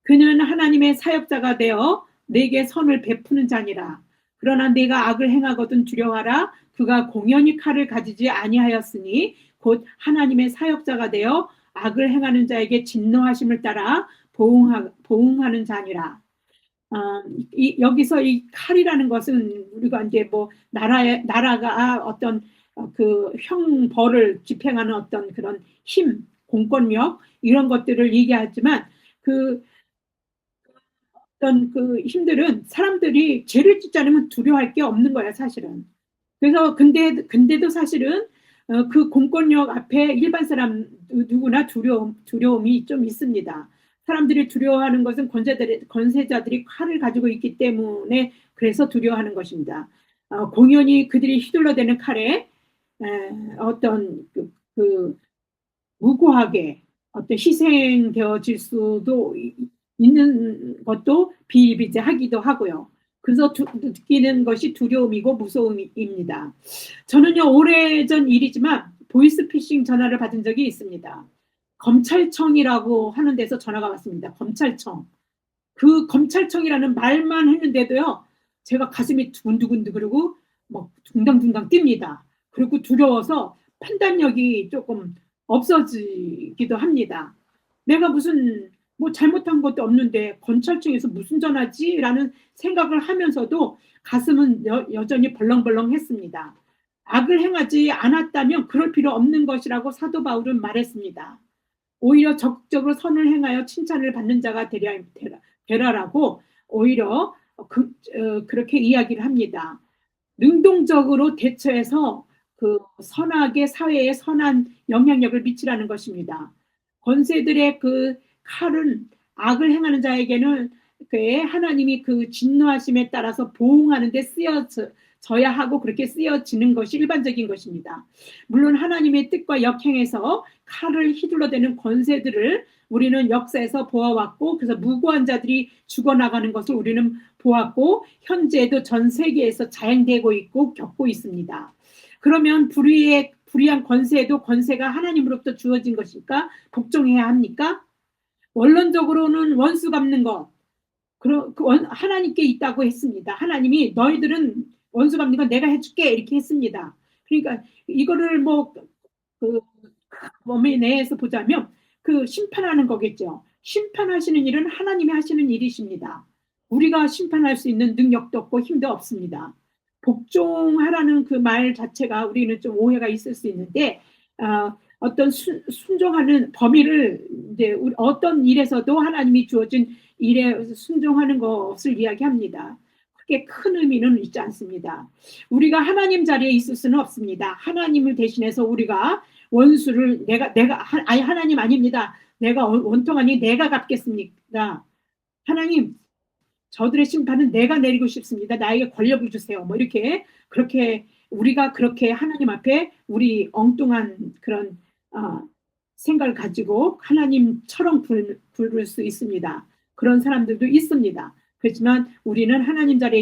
그는 하나님의 사역자가 되어 내게 선을 베푸는 자니라. 그러나 내가 악을 행하거든 두려워하라. 그가 공연히 칼을 가지지 아니하였으니 곧 하나님의 사역자가 되어 악을 행하는 자에게 진노하심을 따라 보응하는 자니라. 여기서 이 칼이라는 것은 우리가 이제 뭐 나라가 어떤 그 형벌을 집행하는 어떤 그런 힘, 공권력 이런 것들을 얘기하지만 어떤 그 힘들은 사람들이 죄를 짓지 않으면 두려워할 게 없는 거야, 사실은. 그래서 근데도 사실은 그 공권력 앞에 일반 사람 누구나 두려움이 좀 있습니다. 사람들이 두려워하는 것은 권세자들이 칼을 가지고 있기 때문에 그래서 두려워하는 것입니다. 공연히 그들이 휘둘러대는 칼에 어떤 무고하게 어떤 희생되어질 수도 있는 것도 비일비재하기도 하고요. 그래서 느끼는 것이 두려움이고 무서움입니다. 저는요, 오래전 일이지만 보이스피싱 전화를 받은 적이 있습니다. 검찰청이라고 하는 데서 전화가 왔습니다. 검찰청. 그 검찰청이라는 말만 했는데도요, 제가 가슴이 두근두근 그러고 막 둥당둥당 뜁니다. 그리고 두려워서 판단력이 조금 없어지기도 합니다. 내가 무슨 뭐 잘못한 것도 없는데 검찰청에서 무슨 전화지라는 생각을 하면서도 가슴은 여전히 벌렁벌렁했습니다. 악을 행하지 않았다면 그럴 필요 없는 것이라고 사도 바울은 말했습니다. 오히려 적극적으로 선을 행하여 칭찬을 받는 자가 되라라고 오히려 그렇게 이야기를 합니다. 능동적으로 대처해서 그 선하게 사회에 선한 영향력을 미치라는 것입니다. 권세들의 그 칼은 악을 행하는 자에게는 하나님이 그 진노하심에 따라서 보응하는 데 쓰여져야 하고 그렇게 쓰여지는 것이 일반적인 것입니다. 물론 하나님의 뜻과 역행해서 칼을 휘둘러대는 권세들을 우리는 역사에서 보아왔고 그래서 무고한 자들이 죽어나가는 것을 우리는 보았고 현재도 전 세계에서 자행되고 있고 겪고 있습니다. 그러면 불의한 권세도 권세가 하나님으로부터 주어진 것일까? 복종해야 합니까? 원론적으로는 원수 갚는 것 하나님께 있다고 했습니다. 하나님이 너희들은 원수 갚는 건 내가 해줄게 이렇게 했습니다. 그러니까 이거를 그 범위 내에서 보자면 그 심판하는 거겠죠. 심판하시는 일은 하나님이 하시는 일이십니다. 우리가 심판할 수 있는 능력도 없고 힘도 없습니다. 복종하라는 그 말 자체가 우리는 좀 오해가 있을 수 있는데 어떤 순종하는 범위를 이제 어떤 일에서도 하나님이 주어진 일에 순종하는 것을 이야기합니다. 그렇게 큰 의미는 있지 않습니다. 우리가 하나님 자리에 있을 수는 없습니다. 하나님을 대신해서 우리가 원수를 아니 하나님 아닙니다. 내가 원통하니 내가 갚겠습니다. 하나님 저들의 심판은 내가 내리고 싶습니다. 나에게 권력을 주세요. 뭐 이렇게 그렇게 우리가 그렇게 하나님 앞에 우리 엉뚱한 그런 생각을 가지고 하나님처럼 부를 수 있습니다. 그런 사람들도 있습니다. 그렇지만 우리는 하나님 자리에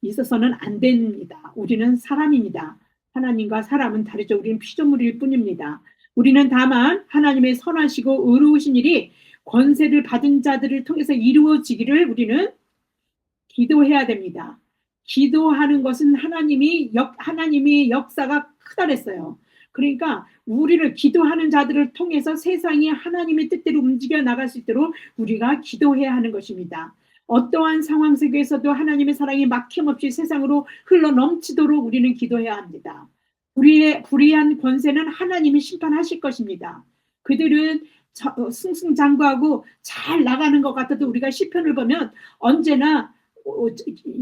있어서는 안 됩니다. 우리는 사람입니다. 하나님과 사람은 다르죠. 우리는 피조물일 뿐입니다. 우리는 다만 하나님의 선하시고 의로우신 일이 권세를 받은 자들을 통해서 이루어지기를 우리는 기도해야 됩니다. 기도하는 것은 하나님이 역사가 크다랬어요. 그러니까 우리를 기도하는 자들을 통해서 세상이 하나님의 뜻대로 움직여 나갈 수 있도록 우리가 기도해야 하는 것입니다. 어떠한 상황 속에서도 하나님의 사랑이 막힘없이 세상으로 흘러 넘치도록 우리는 기도해야 합니다. 우리의 불의한 권세는 하나님이 심판하실 것입니다. 그들은 승승장구하고 잘 나가는 것 같아도 우리가 시편을 보면 언제나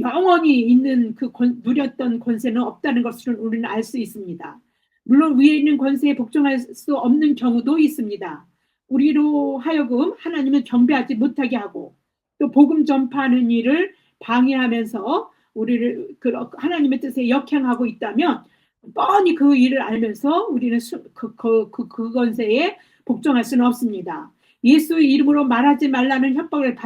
영원히 있는 누렸던 권세는 없다는 것을 우리는 알 수 있습니다. 물론 위에 있는 권세에 복종할 수 없는 경우도 있습니다. 우리로 하여금 하나님을 경배하지 못하게 하고 또 복음 전파하는 일을 방해하면서 우리를 하나님의 뜻에 역행하고 있다면 뻔히 그 일을 알면서 우리는 그 권세에 복종할 수는 없습니다. 예수의 이름으로 말하지 말라는 협박을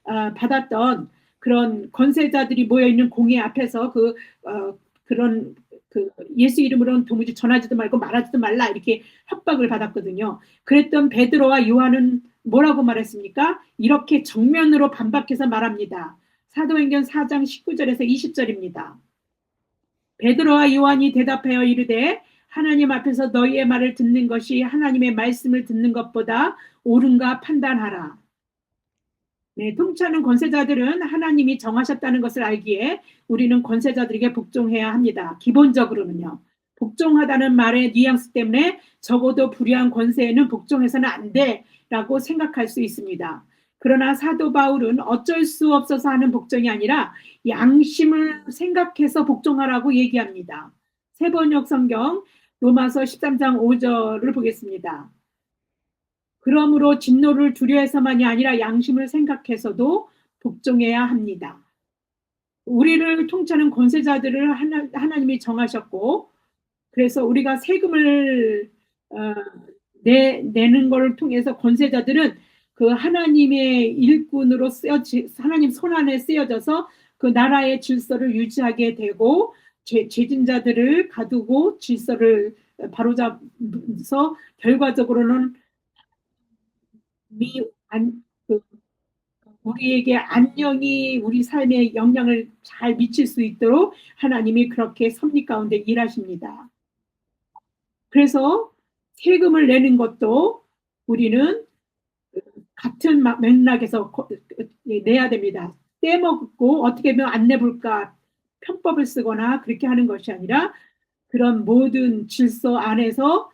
받았던 그런 권세자들이 모여있는 공회 앞에서 그런 예수 이름으로는 도무지 전하지도 말고 말하지도 말라 이렇게 협박을 받았거든요. 그랬던 베드로와 요한은 뭐라고 말했습니까? 이렇게 정면으로 반박해서 말합니다. 사도행전 4장 19절에서 20절입니다. 베드로와 요한이 대답하여 이르되 하나님 앞에서 너희의 말을 듣는 것이 하나님의 말씀을 듣는 것보다 옳은가 판단하라. 네, 통치하는 권세자들은 하나님이 정하셨다는 것을 알기에 우리는 권세자들에게 복종해야 합니다. 기본적으로는요. 복종하다는 말의 뉘앙스 때문에 적어도 불의한 권세에는 복종해서는 안 돼라고 생각할 수 있습니다. 그러나 사도 바울은 어쩔 수 없어서 하는 복종이 아니라 양심을 생각해서 복종하라고 얘기합니다. 세번역 성경 로마서 13장 5절을 보겠습니다. 그러므로 진노를 두려워해서만이 아니라 양심을 생각해서도 복종해야 합니다. 우리를 통치하는 권세자들을 하나님이 정하셨고 그래서 우리가 세금을 내는 걸 통해서 권세자들은 그 하나님의 일꾼으로 하나님 손안에 쓰여져서 그 나라의 질서를 유지하게 되고 죄진자들을 가두고 질서를 바로잡아서 결과적으로는 우리에게 안녕이 우리 삶에 영향을 잘 미칠 수 있도록 하나님이 그렇게 섭리 가운데 일하십니다. 그래서 세금을 내는 것도 우리는 같은 맥락에서 내야 됩니다. 떼먹고 어떻게 하면 안 내볼까 편법을 쓰거나 그렇게 하는 것이 아니라 그런 모든 질서 안에서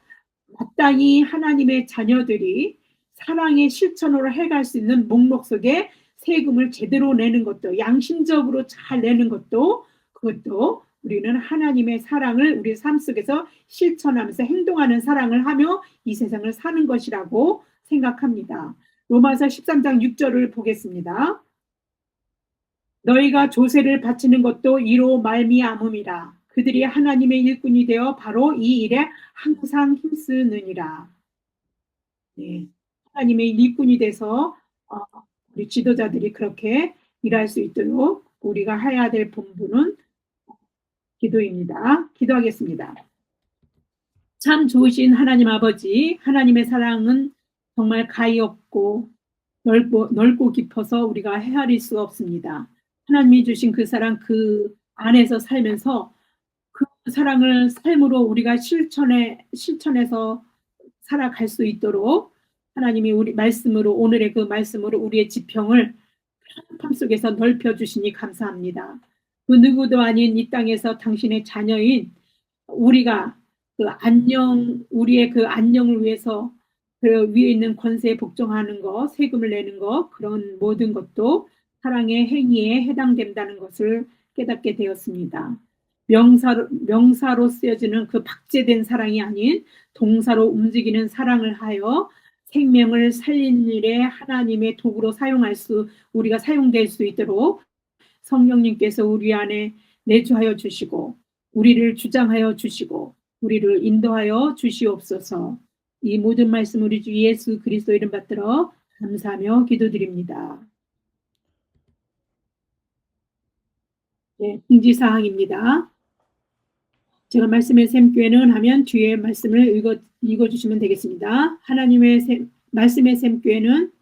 마땅히 하나님의 자녀들이 사랑의 실천으로 해갈 수 있는 목록 속에 세금을 제대로 내는 것도 양심적으로 잘 내는 것도 그것도 우리는 하나님의 사랑을 우리 삶 속에서 실천하면서 행동하는 사랑을 하며 이 세상을 사는 것이라고 생각합니다. 로마서 13장 6절을 보겠습니다. 너희가 조세를 바치는 것도 이로 말미암음이라. 그들이 하나님의 일꾼이 되어 바로 이 일에 항상 힘쓰느니라. 네. 하나님의 일꾼이 돼서 우리 지도자들이 그렇게 일할 수 있도록 우리가 해야 될 본분은 기도입니다. 기도하겠습니다. 참 좋으신 하나님 아버지, 하나님의 사랑은 정말 가히 없고 넓고 깊어서 우리가 헤아릴 수 없습니다. 하나님이 주신 그 사랑 그 안에서 살면서 그 사랑을 삶으로 우리가 실천해서 살아갈 수 있도록 하나님이 우리 말씀으로 오늘의 그 말씀으로 우리의 지평을 삶 속에서 넓혀 주시니 감사합니다. 그 누구도 아닌 이 땅에서 당신의 자녀인 우리가 그 안녕 우리의 그 안녕을 위해서 그 위에 있는 권세에 복종하는 것, 세금을 내는 것 그런 모든 것도 사랑의 행위에 해당된다는 것을 깨닫게 되었습니다. 명사로 쓰여지는 그 박제된 사랑이 아닌 동사로 움직이는 사랑을 하여 생명을 살린 일에 하나님의 도구로 우리가 사용될 수 있도록 성령님께서 우리 안에 내주하여 주시고 우리를 주장하여 주시고 우리를 인도하여 주시옵소서. 이 모든 말씀 우리 주 예수 그리스도 이름 받들어 감사하며 기도드립니다. 네, 공지사항입니다. 제가 말씀의 샘교회는 하면 뒤에 말씀을 읽어주시면 되겠습니다. 말씀의 샘교회는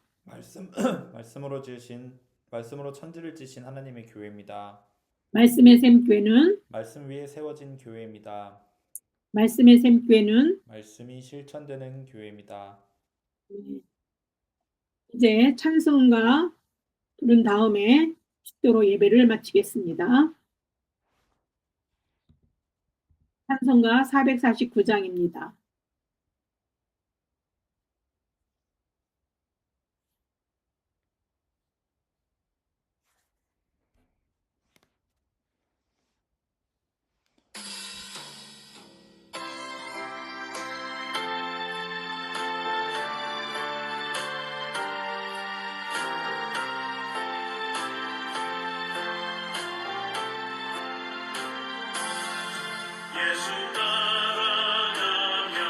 말씀으로 천지를 지신 하나님의 교회입니다. 말씀의 샘교회는 말씀 위에 세워진 교회입니다. 말씀의 샘교회는 말씀이 실천되는 교회입니다. 이제 찬송가 부른 다음에 축도로 예배를 마치겠습니다. 찬송가 449장입니다. 예수 따라가며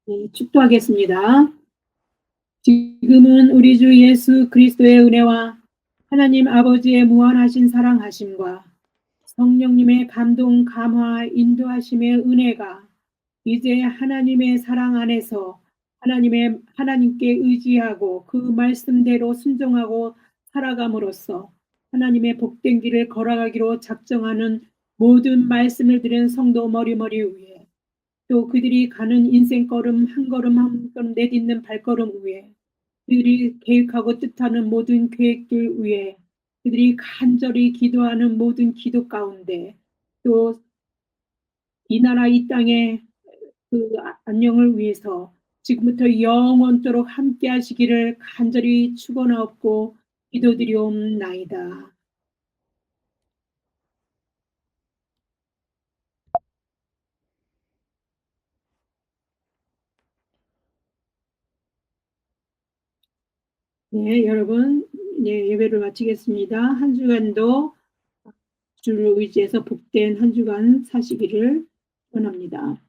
네, 축도하겠습니다. 지금은 우리 주 예수 그리스도의 은혜와 하나님 아버지의 무한하신 사랑하심과 성령님의 감동, 감화, 인도하심의 은혜가 이제 하나님의 사랑 안에서 하나님께 의지하고 그 말씀대로 순종하고 살아감으로써 하나님의 복된 길을 걸어가기로 작정하는 모든 말씀을 들은 성도 머리머리 위에 또 그들이 가는 인생 걸음 한 걸음 한 걸음 내딛는 발걸음 위에 그들이 계획하고 뜻하는 모든 계획들 위에 그들이 간절히 기도하는 모든 기도 가운데 또 이 나라 이 땅의 그 안녕을 위해서 지금부터 영원토록 함께 하시기를 간절히 축원하옵고 기도드리옵나이다. 네, 여러분, 네, 예배를 마치겠습니다. 한 주간도 주를 의지해서 복된 한 주간 사시기를 원합니다.